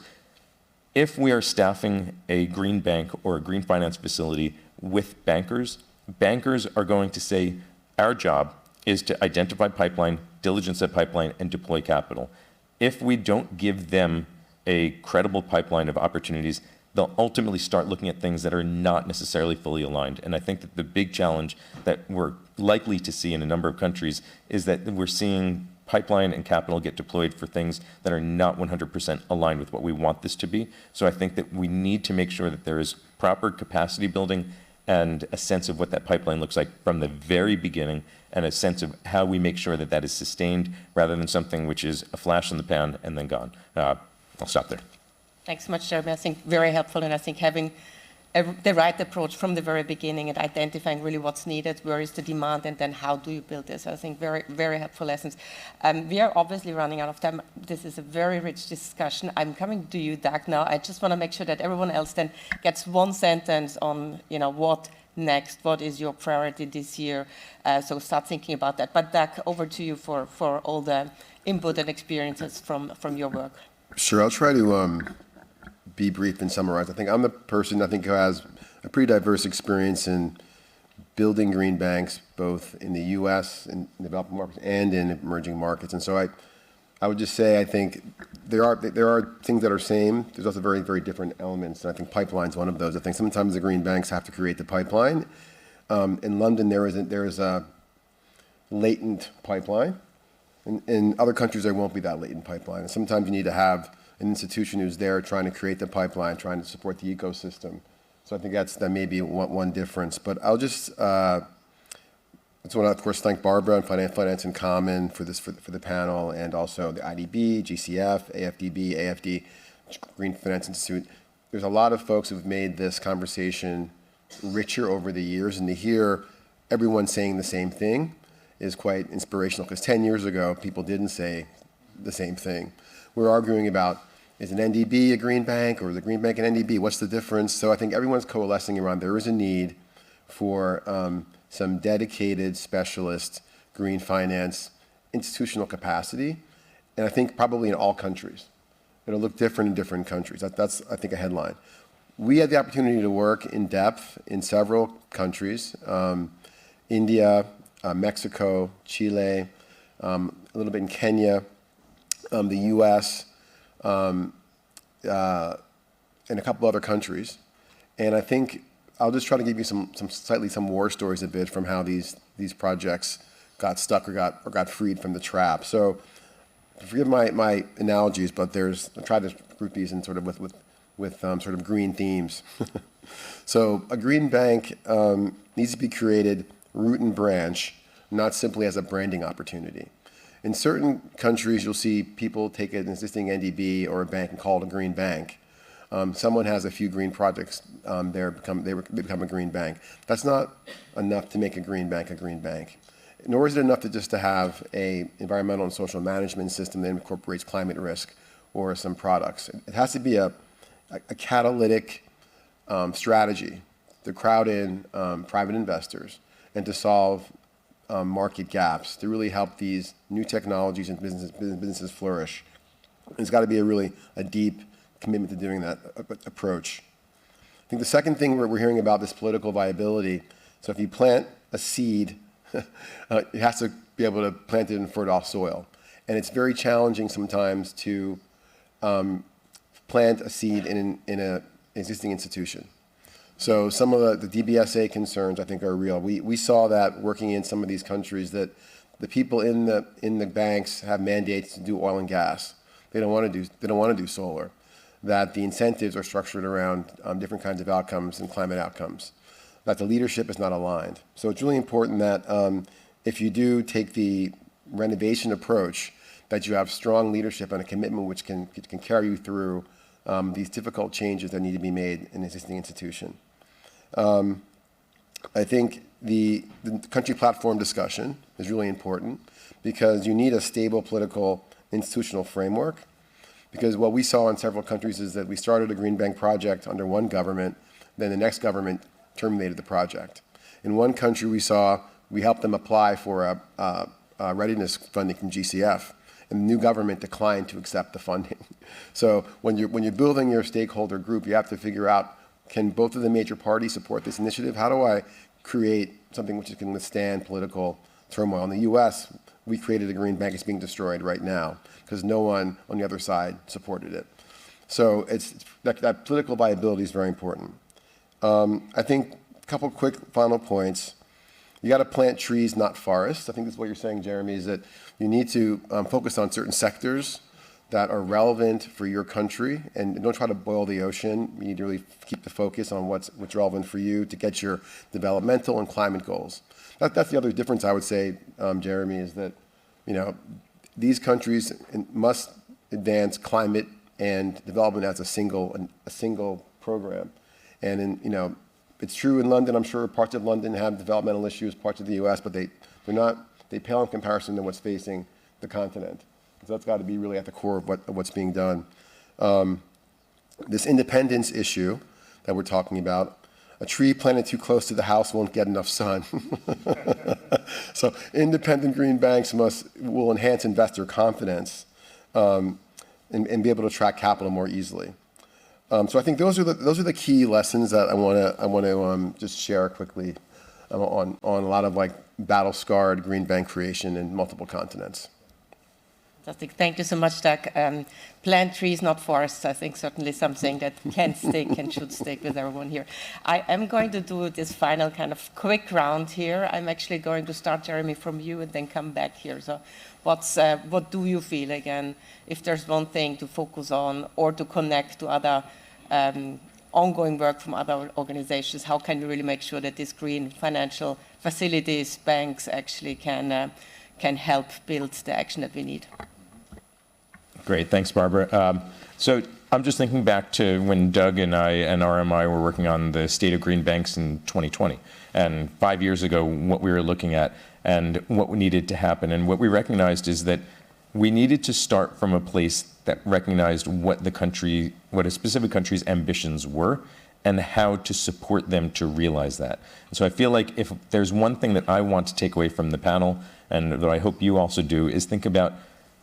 If we are staffing a green bank or a green finance facility with bankers, bankers are going to say, our job is to identify pipeline, diligence that pipeline, and deploy capital. If we don't give them a credible pipeline of opportunities, they'll ultimately start looking at things that are not necessarily fully aligned. And I think that the big challenge that we're likely to see in a number of countries is that we're seeing pipeline and capital get deployed for things that are not 100% aligned with what we want this to be. So I think that we need to make sure that there is proper capacity building and a sense of what that pipeline looks like from the very beginning, and a sense of how we make sure that that is sustained rather than something which is a flash in the pan and then gone. I'll stop there. Thanks so much, Jeremy. I think very helpful, and I think having the right approach from the very beginning and identifying really what's needed, where is the demand, and then how do you build this. I think very, very helpful lessons. We are obviously running out of time. This is a very rich discussion. I'm coming to you, Doug, now. I just want to make sure that everyone else then gets one sentence on, what next, what is your priority this year. So start thinking about that. But Doug, over to you for all the input and experiences from your work. Sure, I'll try to be brief and summarize. I think I'm the person who has a pretty diverse experience in building green banks, both in the U.S. and developing markets and in emerging markets. And so I would just say I think there are things that are same. There's also very, very different elements, and I think pipeline's one of those. I think sometimes the green banks have to create the pipeline. In London, there is a latent pipeline. In other countries, there won't be that latent pipeline. And sometimes you need to have an institution who's there trying to create the pipeline, trying to support the ecosystem. So I think that may be one difference. But I'll just, I just want to, of course, thank Barbara and Finance in Common for the panel, and also the IDB, GCF, AFDB, AFD, Green Finance Institute. There's a lot of folks who've made this conversation richer over the years, and to hear everyone saying the same thing is quite inspirational, because 10 years ago, people didn't say the same thing. We're arguing about, is an NDB a green bank, or is a green bank an NDB? What's the difference? So I think everyone's coalescing around there is a need for some dedicated specialist green finance institutional capacity, and I think probably in all countries. It'll look different in different countries. That's I think, a headline. We had the opportunity to work in depth in several countries, India, Mexico, Chile, a little bit in Kenya, the U.S., and a couple other countries. And I think I'll just try to give you some war stories a bit from how these projects got stuck or got freed from the trap. So forgive my analogies, but I try to group these in sort of with sort of green themes. So a green bank needs to be created root and branch, not simply as a branding opportunity. In certain countries, you'll see people take an existing NDB or a bank and call it a green bank. Someone has a few green projects they become a green bank. That's not enough to make a green bank a green bank. Nor is it enough to have an environmental and social management system that incorporates climate risk or some products. It has to be a catalytic strategy to crowd in private investors and to solve market gaps, to really help these new technologies and businesses flourish. And it's got to be a deep commitment to doing that approach. I think the second thing we're hearing about is political viability. So if you plant a seed, it has to be able to plant it in fertile soil. And it's very challenging sometimes to plant a seed in an existing institution. So some of the DBSA concerns, I think, are real. We saw that working in some of these countries, that the people in the banks have mandates to do oil and gas. They don't want to do solar. That the incentives are structured around different kinds of outcomes and climate outcomes. That the leadership is not aligned. So it's really important that if you do take the renovation approach, that you have strong leadership and a commitment which can carry you through these difficult changes that need to be made in an existing institution. I think the country platform discussion is really important because you need a stable political institutional framework. Because what we saw in several countries is that we started a green bank project under one government, then the next government terminated the project. In one country we helped them apply for a readiness funding from GCF, and the new government declined to accept the funding. So when you're building your stakeholder group, you have to figure out, can both of the major parties support this initiative? How do I create something which can withstand political turmoil? In the US, we created a green bank. It's being destroyed right now because no one on the other side supported it. So that political viability is very important. I think a couple quick final points. You got to plant trees, not forests. I think that's what you're saying, Jeremy, is that you need to focus on certain sectors that are relevant for your country, and don't try to boil the ocean. You need to really keep the focus on what's relevant for you to get your developmental and climate goals. That's the other difference, I would say, Jeremy, is that these countries must advance climate and development as a single program. And it's true in London. I'm sure parts of London have developmental issues, parts of the U.S., but they pale in comparison to what's facing the continent. So that's got to be really at the core of what's being done. This independence issue that we're talking about, a tree planted too close to the house won't get enough sun. So independent green banks will enhance investor confidence and be able to attract capital more easily. So I think those are the key lessons that I want to just share quickly on a lot of battle-scarred green bank creation in multiple continents. Fantastic. Thank you so much, Doug. Plant trees, not forests. I think certainly something that can stick and should stick with everyone here. I am going to do this final kind of quick round here. I'm actually going to start, Jeremy, from you and then come back here. So what do you feel, again, if there's one thing to focus on or to connect to other ongoing work from other organizations, how can we really make sure that these green financial facilities, banks actually can help build the action that we need? Great, thanks, Barbara. So I'm just thinking back to when Doug and I and RMI were working on the state of green banks in 2020, and 5 years ago, what we were looking at and what needed to happen. And what we recognized is that we needed to start from a place that recognized what a specific country's ambitions were and how to support them to realize that. And so I feel like if there's one thing that I want to take away from the panel, and that I hope you also do, is think about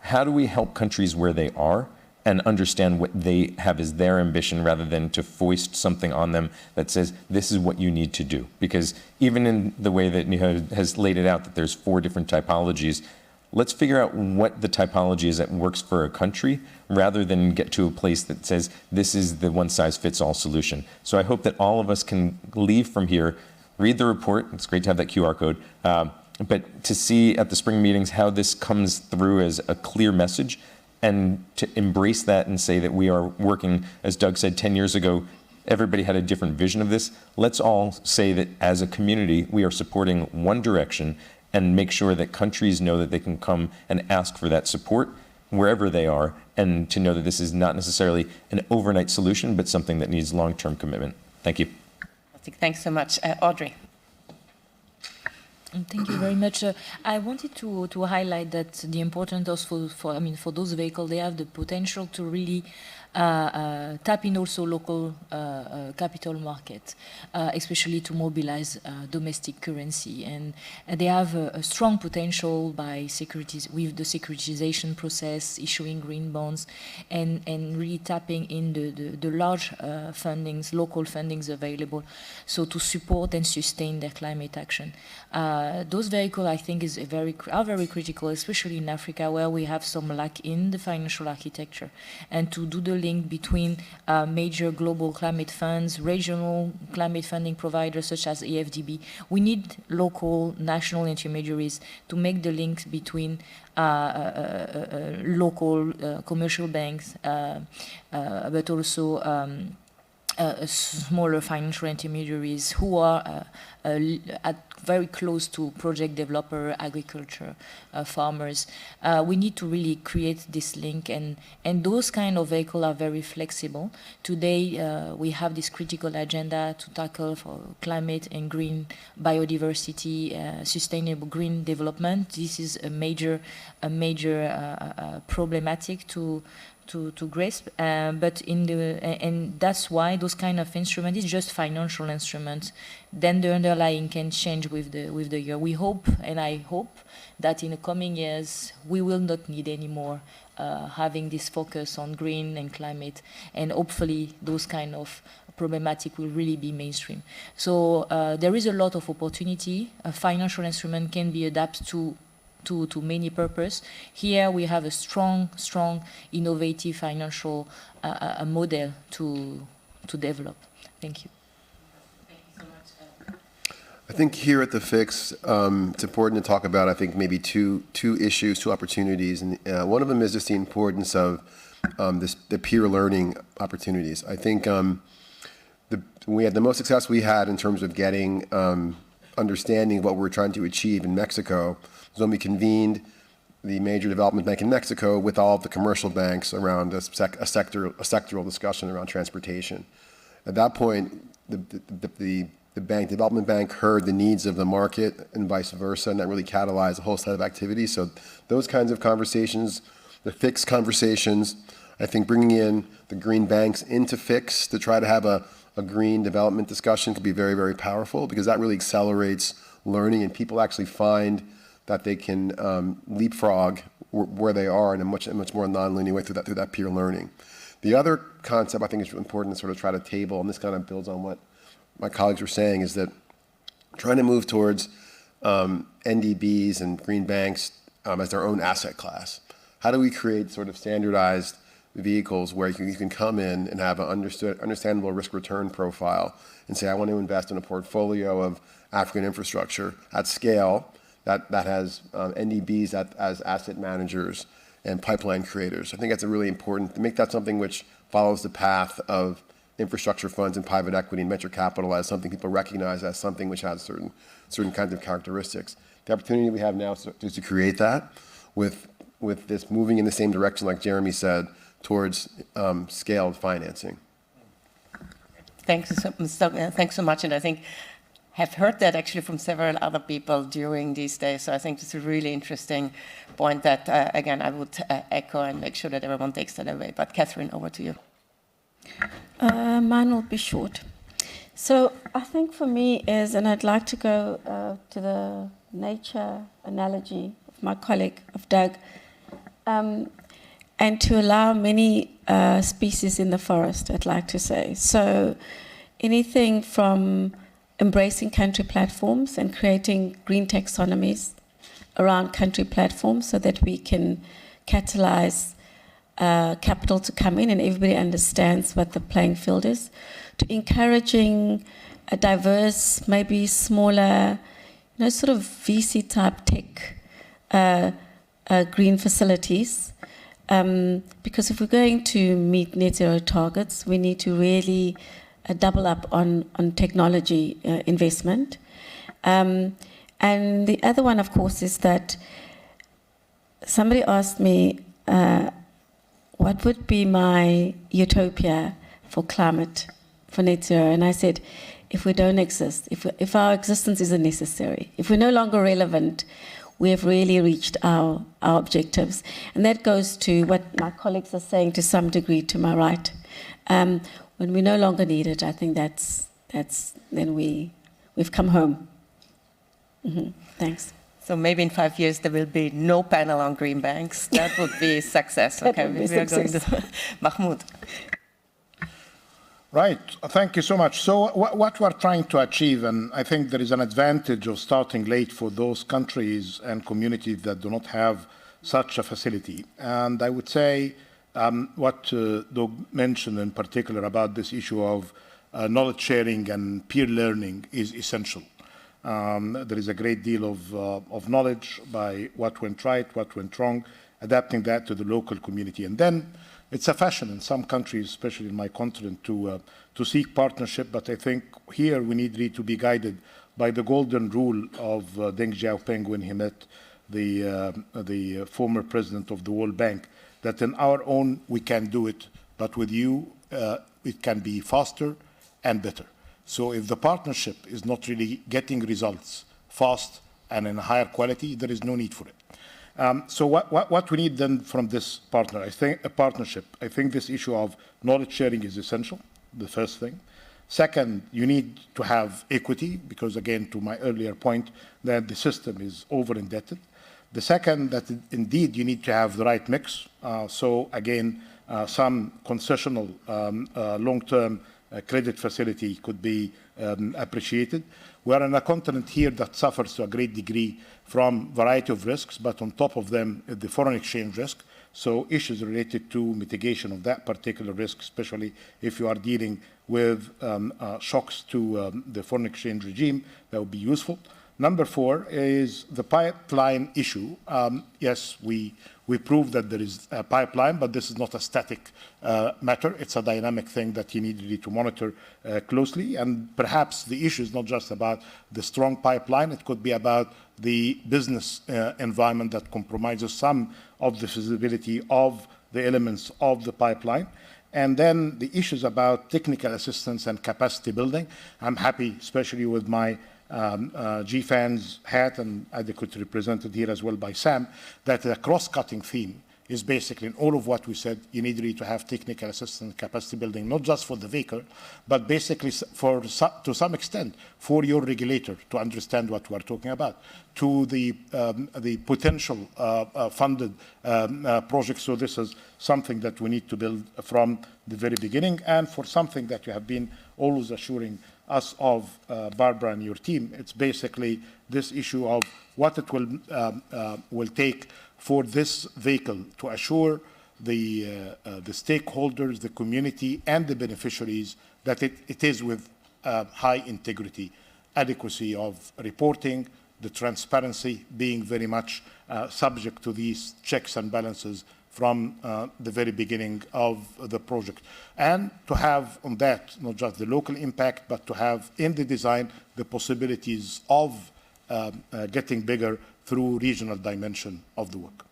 how do we help countries where they are and understand what they have as their ambition rather than to foist something on them that says, this is what you need to do. Because even in the way that Niha has laid it out, that there's 4 different typologies, let's figure out what the typology is that works for a country rather than get to a place that says, this is the one-size-fits-all solution. So I hope that all of us can leave from here, read the report, it's great to have that QR code, but to see at the spring meetings how this comes through as a clear message and to embrace that and say that we are working, as Doug said 10 years ago, everybody had a different vision of this. Let's all say that as a community, we are supporting one direction and make sure that countries know that they can come and ask for that support wherever they are, and to know that this is not necessarily an overnight solution, but something that needs long-term commitment. Thank you. Thanks so much. Audrey. Thank you very much. I wanted to highlight that the importance for those vehicles, they have the potential to really tap in also local capital market, especially to mobilize domestic currency. And they have a strong potential by with the securitization process, issuing green bonds, and really tapping in the large fundings, local fundings available, so to support and sustain their climate action. Those vehicles, I think, are very critical, especially in Africa, where we have some lack in the financial architecture, and to do the link between major global climate funds, regional climate funding providers such as EFDB. We need local, national intermediaries to make the link between local commercial banks, but also smaller financial intermediaries who are very close to project developer, agriculture, farmers. We need to really create this link, and those kind of vehicles are very flexible. Today, we have this critical agenda to tackle for climate and green biodiversity, sustainable green development. This is a major problematic to grasp, but and that's why those kind of instruments is just financial instruments. Then the underlying can change with the year. We hope, and I hope, that in the coming years we will not need anymore having this focus on green and climate, and hopefully those kind of problematic will really be mainstream. So there is a lot of opportunity. A financial instrument can be adapted to many purposes. Here we have a strong, innovative financial model to develop. Thank you. Thank you so much. I think here at the Fix, it's important to talk about, I think, maybe two issues, two opportunities. And one of them is just the importance of the peer learning opportunities. I think we had the most success we had in terms of getting understanding of what we're trying to achieve in Mexico was when we convened the major development bank in Mexico with all of the commercial banks around a sectoral discussion around transportation. At that point, the development bank heard the needs of the market and vice versa, and that really catalyzed a whole set of activities. So those kinds of conversations, the Fix conversations, I think bringing in the green banks into Fix to try to have a green development discussion could be very, very powerful, because that really accelerates learning, and people actually find that they can leapfrog where they are in a much more nonlinear way through that peer learning. The other concept I think is important to sort of try to table, and this kind of builds on what my colleagues were saying, is that trying to move towards NDBs and green banks as their own asset class. How do we create sort of standardized vehicles where you can come in and have an understandable risk-return profile and say, I want to invest in a portfolio of African infrastructure at scale that has NDBs as asset managers and pipeline creators. I think that's a really important to make that something which follows the path of infrastructure funds and private equity and venture capital as something people recognize as something which has certain kinds of characteristics. The opportunity we have now is to create that with this moving in the same direction, like Jeremy said, towards scaled financing. Thanks so much, and I think have heard that actually from several other people during these days. So I think it's a really interesting point that, again, I would echo and make sure that everyone takes that away. But Catherine, over to you. Mine will be short. So I think for me is, and I'd like to go to the nature analogy of my colleague, of Doug, and to allow many species in the forest, I'd like to say. So anything from embracing country platforms and creating green taxonomies around country platforms so that we can catalyze capital to come in and everybody understands what the playing field is, to encouraging a diverse, maybe smaller, sort of VC-type tech green facilities. Because if we're going to meet net zero targets, we need to really double up on technology investment. And the other one, of course, is that somebody asked me, what would be my utopia for climate, for net zero? And I said, if we don't exist, if our existence isn't necessary, if we're no longer relevant, we have really reached our objectives. And that goes to what my colleagues are saying to some degree to my right. When we no longer need it, I think that's then we've come home. Thanks. So maybe in 5 years there will be no panel on green banks. That would be success. Okay, we are going to Mahmoud. Right, thank you so much. So what we're trying to achieve, and I think there is an advantage of starting late for those countries and communities that do not have such a facility. And I would say what Doug mentioned in particular about this issue of knowledge sharing and peer learning is essential. There is a great deal of knowledge by what went right, what went wrong, adapting that to the local community. And then it's a fashion in some countries, especially in my continent, to seek partnership. But I think here we need really to be guided by the golden rule of Deng Xiaoping when he met the former president of the World Bank, that in our own we can do it, but with you it can be faster and better. So if the partnership is not really getting results fast and in higher quality, there is no need for it. So what we need then from this partner, I think a partnership, I think this issue of knowledge sharing is essential, the first thing. Second, you need to have equity, because again, to my earlier point, that the system is over-indebted. The second, that indeed you need to have the right mix. So again, some concessional long-term credit facility could be appreciated. We are in a continent here that suffers to a great degree from a variety of risks, but on top of them, the foreign exchange risk. So issues related to mitigation of that particular risk, especially if you are dealing with shocks to the foreign exchange regime, that would be useful. Number 4 is the pipeline issue. Yes, we proved that there is a pipeline, but this is not a static matter. It's a dynamic thing that you need really to monitor closely. And perhaps the issue is not just about the strong pipeline. It could be about the business environment that compromises some of the feasibility of the elements of the pipeline. And then the issues about technical assistance and capacity building. I'm happy, especially with my GFAN's hat, and adequately represented here as well by Sam, that the cross-cutting theme is basically in all of what we said. You need really to have technical assistance, capacity building, not just for the vehicle, but basically to some extent for your regulator to understand what we're talking about, to the potential funded projects. So this is something that we need to build from the very beginning, and for something that you have been always assuring us of, Barbara and your team, it's basically this issue of what it will take for this vehicle to assure the stakeholders, the community, and the beneficiaries that it is with high integrity, adequacy of reporting, the transparency being very much subject to these checks and balances from the very beginning of the project. And to have on that, not just the local impact, but to have in the design the possibilities of getting bigger through regional dimension of the work.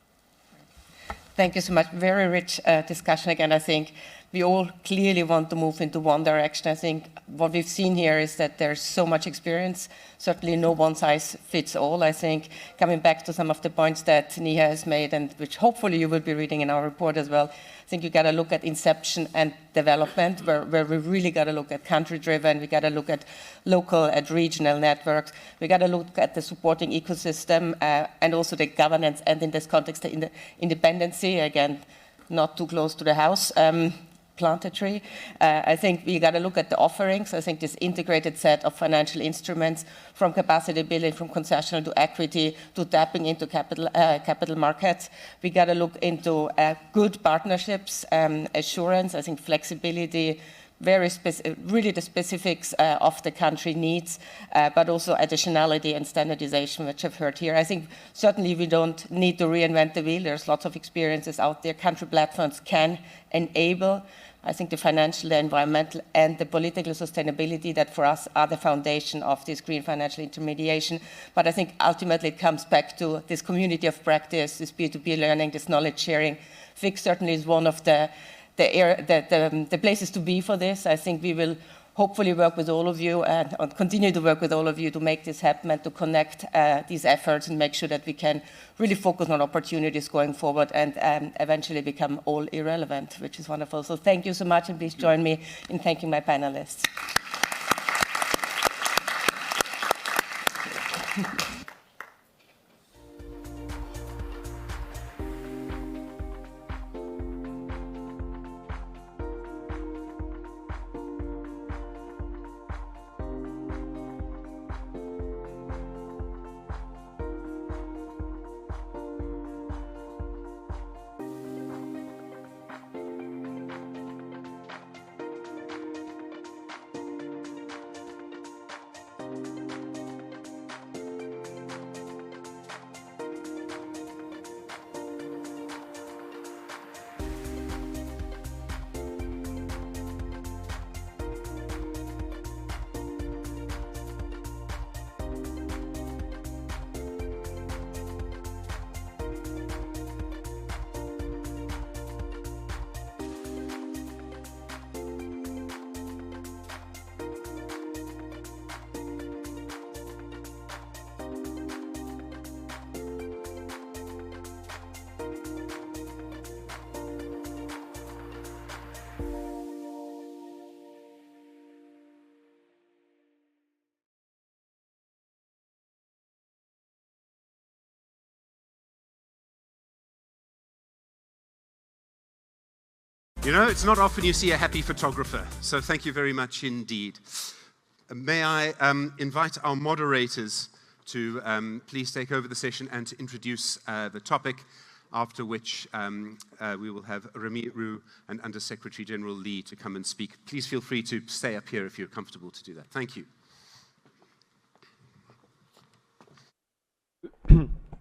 Thank you so much. Very rich discussion again. I think we all clearly want to move into one direction. I think what we've seen here is that there's so much experience, certainly no one size fits all. I think coming back to some of the points that Niha has made, and which hopefully you will be reading in our report as well, I think you got to look at inception and development, where we really got to look at country-driven, we got to look at local, at regional networks, we got to look at the supporting ecosystem and also the governance, and in this context, the independency, again, not too close to the house. Plant a tree. I think we got to look at the offerings. I think this integrated set of financial instruments, from capacity building, from concessional to equity, to tapping into capital markets. We got to look into good partnerships, assurance, I think flexibility, very really the specifics of the country needs, but also additionality and standardization, which I've heard here. I think certainly we don't need to reinvent the wheel. There's lots of experiences out there. Country platforms can enable, I think, the financial, the environmental, and the political sustainability that for us are the foundation of this green financial intermediation. But I think ultimately it comes back to this community of practice, this peer-to-peer learning, this knowledge sharing. FIC certainly is one of the places to be for this. I think we will hopefully work with all of you and continue to work with all of you to make this happen and to connect these efforts and make sure that we can really focus on opportunities going forward and eventually become all irrelevant, which is wonderful. So thank you so much, and please join me in thanking my panelists. You know, it's not often you see a happy photographer, so thank you very much indeed. May I invite our moderators to please take over the session and to introduce the topic, after which we will have Remy Roux and Under Secretary General Lee to come and speak. Please feel free to stay up here if you're comfortable to do that. Thank you.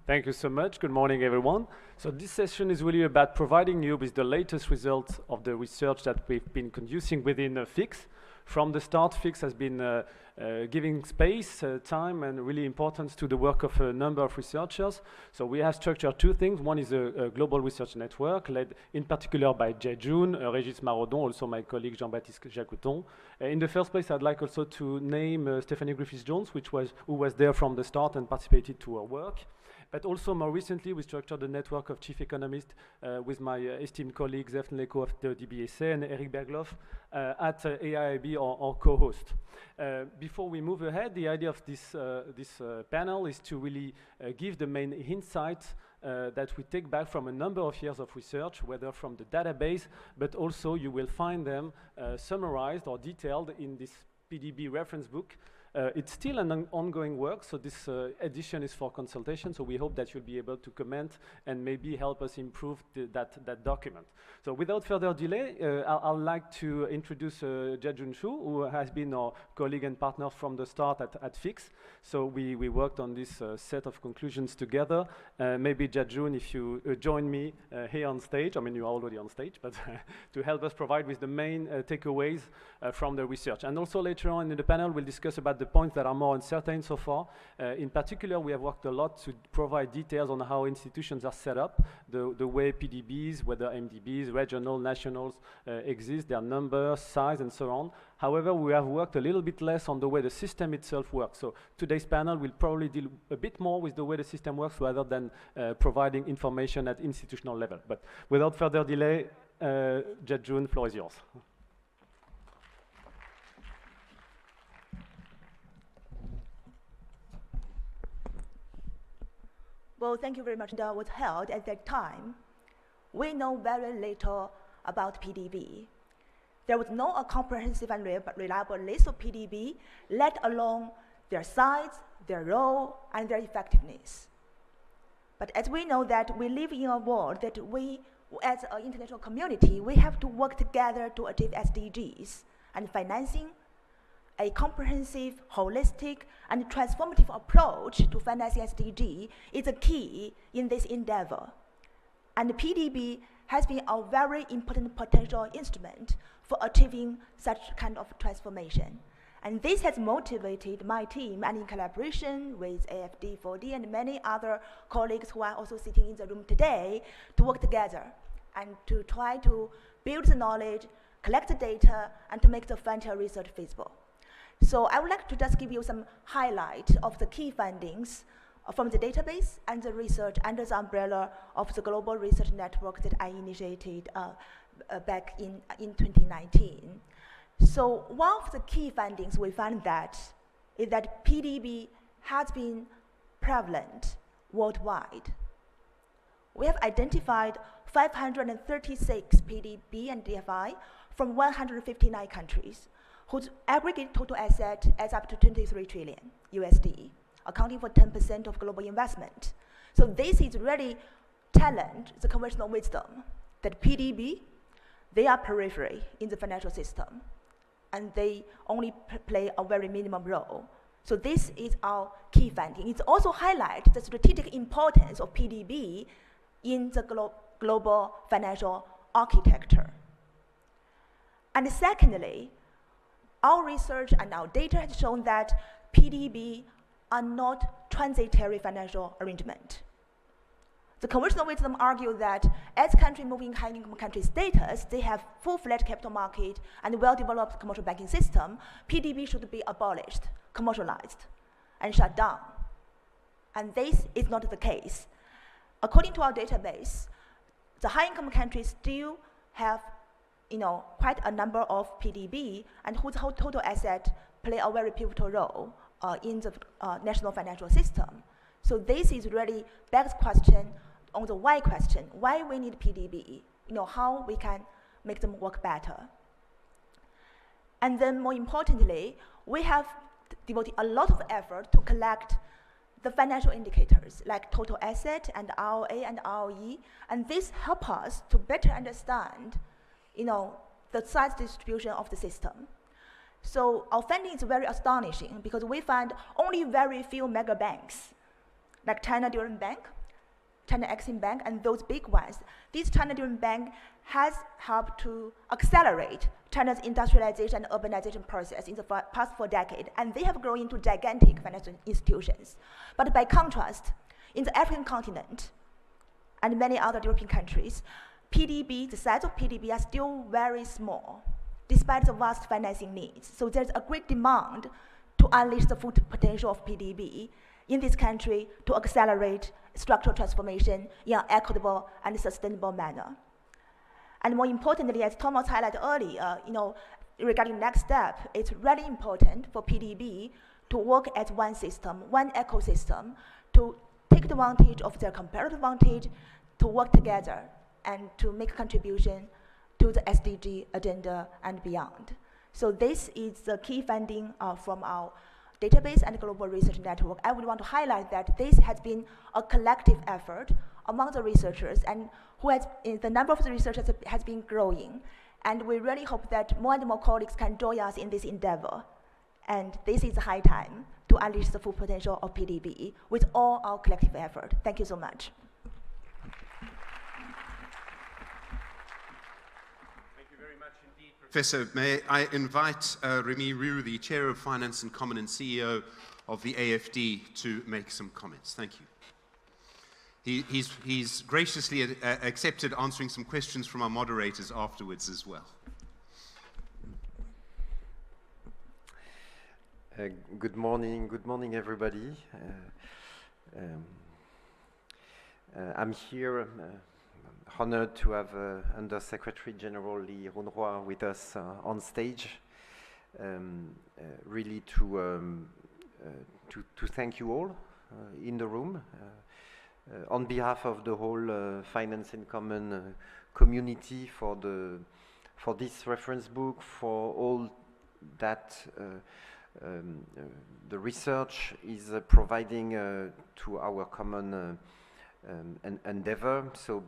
Thank you so much. Good morning, everyone. So this session is really about providing you with the latest results of the research that we've been conducting within FIX. From the start, FIX has been giving space, time, and really importance to the work of a number of researchers. So we have structured two things. One is a global research network led in particular by Jejun, Régis Maraudon, also my colleague Jean-Baptiste Jacqueton. In the first place, I'd like also to name Stephanie Griffiths-Jones, who was there from the start and participated to our work. But also more recently, we structured a network of chief economists with my esteemed colleague Zef Nleko of the DBSA and Eric Bergloff at AIIB, our co-host. Before we move ahead, the idea of this panel is to really give the main insights that we take back from a number of years of research, whether from the database, but also you will find them summarized or detailed in this PDB reference book. It's still an ongoing work, so this edition is for consultation, so we hope that you'll be able to comment and maybe help us improve that document. So without further delay, I'd like to introduce Jejun Shu, who has been our colleague and partner from the start at FIX. So we worked on this set of conclusions together. Maybe Jejun, if you join me here on stage, I mean you're already on stage, but to help us provide with the main takeaways from the research. And also later on in the panel, we'll discuss about the points that are more uncertain so far. In particular, we have worked a lot to provide details on how institutions are set up, the way PDBs, whether MDBs, regional, nationals exist, their numbers, size, and so on. However, we have worked a little bit less on the way the system itself works. So today's panel will probably deal a bit more with the way the system works rather than providing information at institutional level. But without further delay, Jejun, floor is yours. Well, thank you very much. That was held at that time. We know very little about PDB. There was no comprehensive and reliable list of PDB, let alone their size, their role, and their effectiveness. But as we know that we live in a world that we, as an international community, we have to work together to achieve SDGs, and financing a comprehensive, holistic, and transformative approach to financing SDG is a key in this endeavor. And the PDB has been a very important potential instrument for achieving such kind of transformation. And this has motivated my team, and in collaboration with AFD4D and many other colleagues who are also sitting in the room today, to work together and to try to build the knowledge, collect the data, and to make the frontier research feasible. So I would like to just give you some highlight of the key findings from the database and the research under the umbrella of the global research network that I initiated back in 2019. So one of the key findings we found that is that PDB has been prevalent worldwide. We have identified 536 PDB and DFI from 159 countries, whose aggregate total asset adds up to 23 trillion USD, accounting for 10% of global investment. So this is really challenge the conventional wisdom that PDB, they are periphery in the financial system, and they only play a very minimum role. So this is our key finding. It also highlights the strategic importance of PDB in the global financial architecture. And secondly, our research and our data has shown that PDB are not transitory financial arrangement. The conventional wisdom argues that as countries moving high-income country status, they have full-fledged capital market and well-developed commercial banking system. PDB should be abolished, commercialized, and shut down. And this is not the case. According to our database, the high-income countries still have quite a number of PDB, and whose whole total asset play a very pivotal role in the national financial system. So this is really begs question on the why question, why we need PDB, how we can make them work better. And then more importantly, we have devoted a lot of effort to collect the financial indicators like total asset and ROA and ROE, and this helps us to better understand, the size distribution of the system. So our finding is very astonishing because we find only very few mega banks, like China Development Bank, China Exim Bank, and those big ones. This China Development Bank has helped to accelerate China's industrialization and urbanization process in the past 4 decades, and they have grown into gigantic financial institutions. But by contrast, in the African continent and many other European countries, PDB, the size of PDB are still very small, despite the vast financing needs. So there's a great demand to unleash the full potential of PDB in this country to accelerate structural transformation in an equitable and sustainable manner. And more importantly, as Thomas highlighted earlier, regarding next step, it's really important for PDB to work as one system, one ecosystem, to take advantage of their comparative advantage, to work together and to make contribution to the SDG agenda and beyond. So this is the key finding from our database and global research network. I would want to highlight that this has been a collective effort among the researchers, and the number of the researchers has been growing. And we really hope that more and more colleagues can join us in this endeavor. And this is high time to unleash the full potential of PDB with all our collective effort. Thank you so much. Professor, may I invite Remy Roux, the Chair of Finance and Common and CEO of the AFD, to make some comments. Thank you. He's graciously accepted answering some questions from our moderators afterwards as well. Good morning, everybody. I'm here honored to have Under Secretary General Li Runhua with us on stage. Really to thank you all in the room on behalf of the whole Finance in Common community for this reference book, for all that the research is providing to our common endeavor. So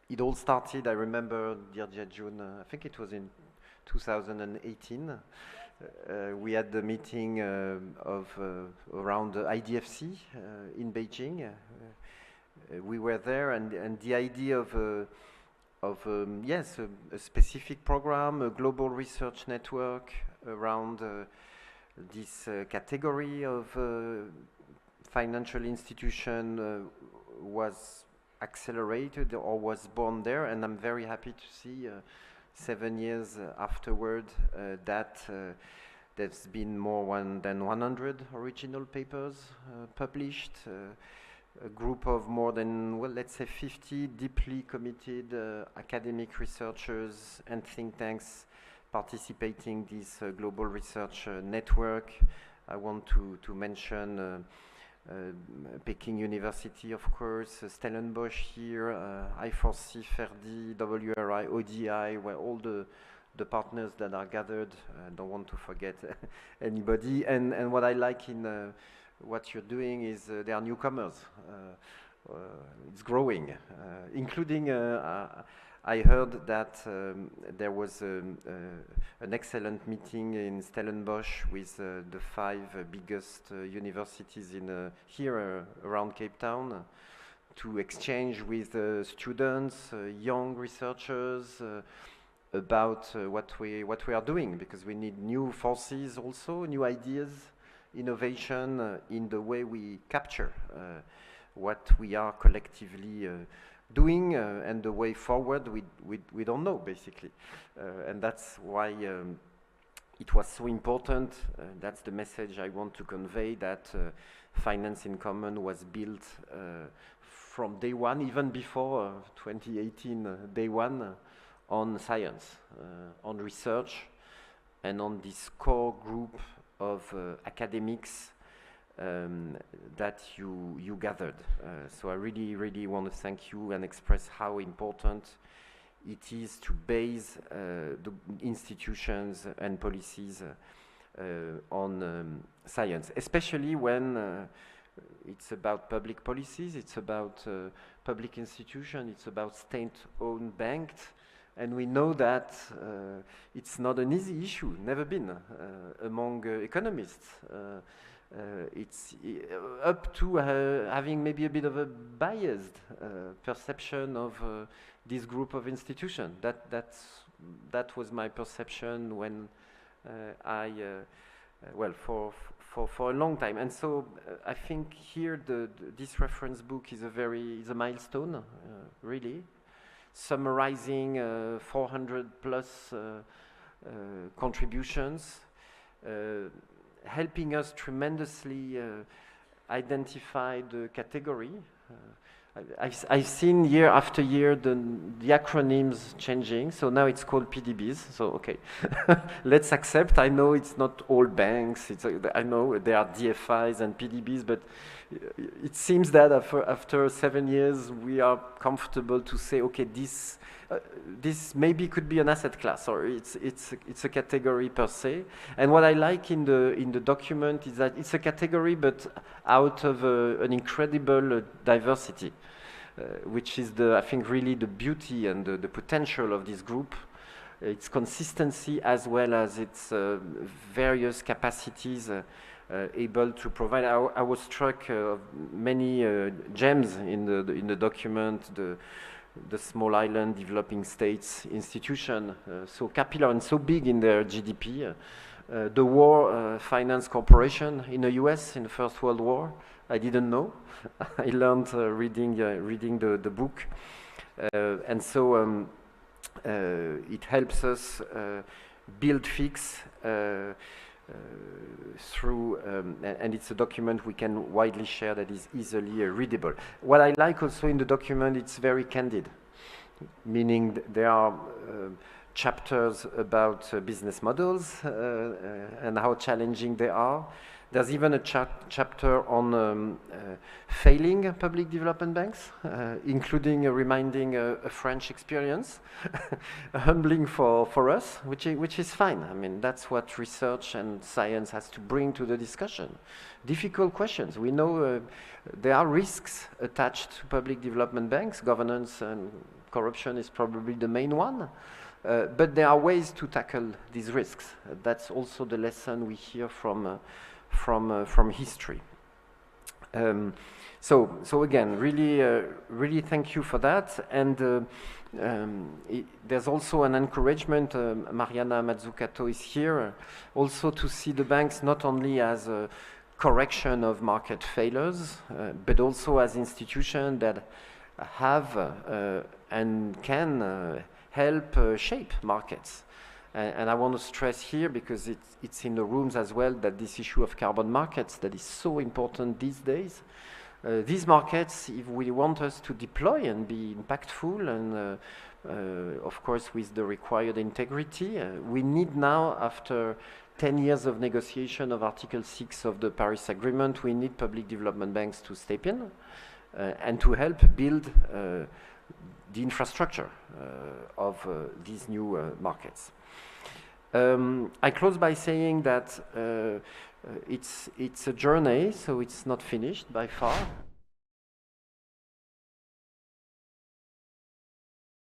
it all started, I remember, dear Jun, I think it was in 2018. We had the meeting around the IDFC in Beijing. We were there, and the idea of a specific program, a global research network around this category of financial institution was accelerated or was born there, and I'm very happy to see 7 years afterward that there's been more than 100 original papers published, a group of more than, well, let's say 50 deeply committed academic researchers and think tanks participating this global research network. I want to mention Peking University, of course, Stellenbosch here, I4C, FERDI, WRI, ODI, where all the partners that are gathered. I don't want to forget anybody. And what I like in what you're doing is there are newcomers. It's growing, including I heard that there was an excellent meeting in Stellenbosch with the 5 biggest universities in here around Cape Town to exchange with students, young researchers about what we are doing, because we need new forces also, new ideas, innovation in the way we capture what we are collectively doing, and the way forward we don't know, basically. And that's why it was so important. That's the message I want to convey, that Finance in Common was built from day one, even before 2018, day one, on science, on research, and on this core group of academics that you gathered. So I really want to thank you and express how important it is to base the institutions and policies on science, especially when it's about public policies, it's about public institutions, it's about state-owned banks, and we know that it's not an easy issue, never been among economists. It's up to having maybe a bit of a biased perception of this group of institutions. That was my perception when well, for a long time. And so I think here this reference book is a milestone, really, summarizing 400 plus contributions, helping us tremendously identify the category. I've seen year after year the acronyms changing, so now it's called PDBs, so okay. Let's accept, I know it's not all banks, I know there are DFIs and PDBs, but it seems that after 7 years we are comfortable to say, okay, this maybe could be an asset class, or it's a category per se. And what I like in the document is that it's a category, but out of an incredible diversity, which is I think really the beauty and the potential of this group. Its consistency as well as its various capacities able to provide. I was struck of many gems in the document. The small island developing states institution, so capillary and so big in their GDP. The War Finance Corporation in the US in the First World War, I didn't know. I learned reading the book. And so it helps us build FIX through, and it's a document we can widely share that is easily readable. What I like also in the document, it's very candid, meaning there are chapters about business models and how challenging they are. There's even a chapter on failing public development banks, including reminding a French experience, humbling for us, which is fine. I mean, that's what research and science has to bring to the discussion. Difficult questions. We know there are risks attached to public development banks. Governance and corruption is probably the main one. But there are ways to tackle these risks. That's also the lesson we hear from history. So again, really thank you for that. And there's also an encouragement, Mariana Mazzucato is here, also to see the banks not only as a correction of market failures, but also as institutions that have and can help shape markets. And I want to stress here, because it's in the rooms as well, that this issue of carbon markets that is so important these days. These markets, if we want us to deploy and be impactful and of course with the required integrity, we need now, after 10 years of negotiation of Article 6 of the Paris Agreement, we need public development banks to step in and to help build the infrastructure of these new markets. I close by saying that it's a journey, so it's not finished by far.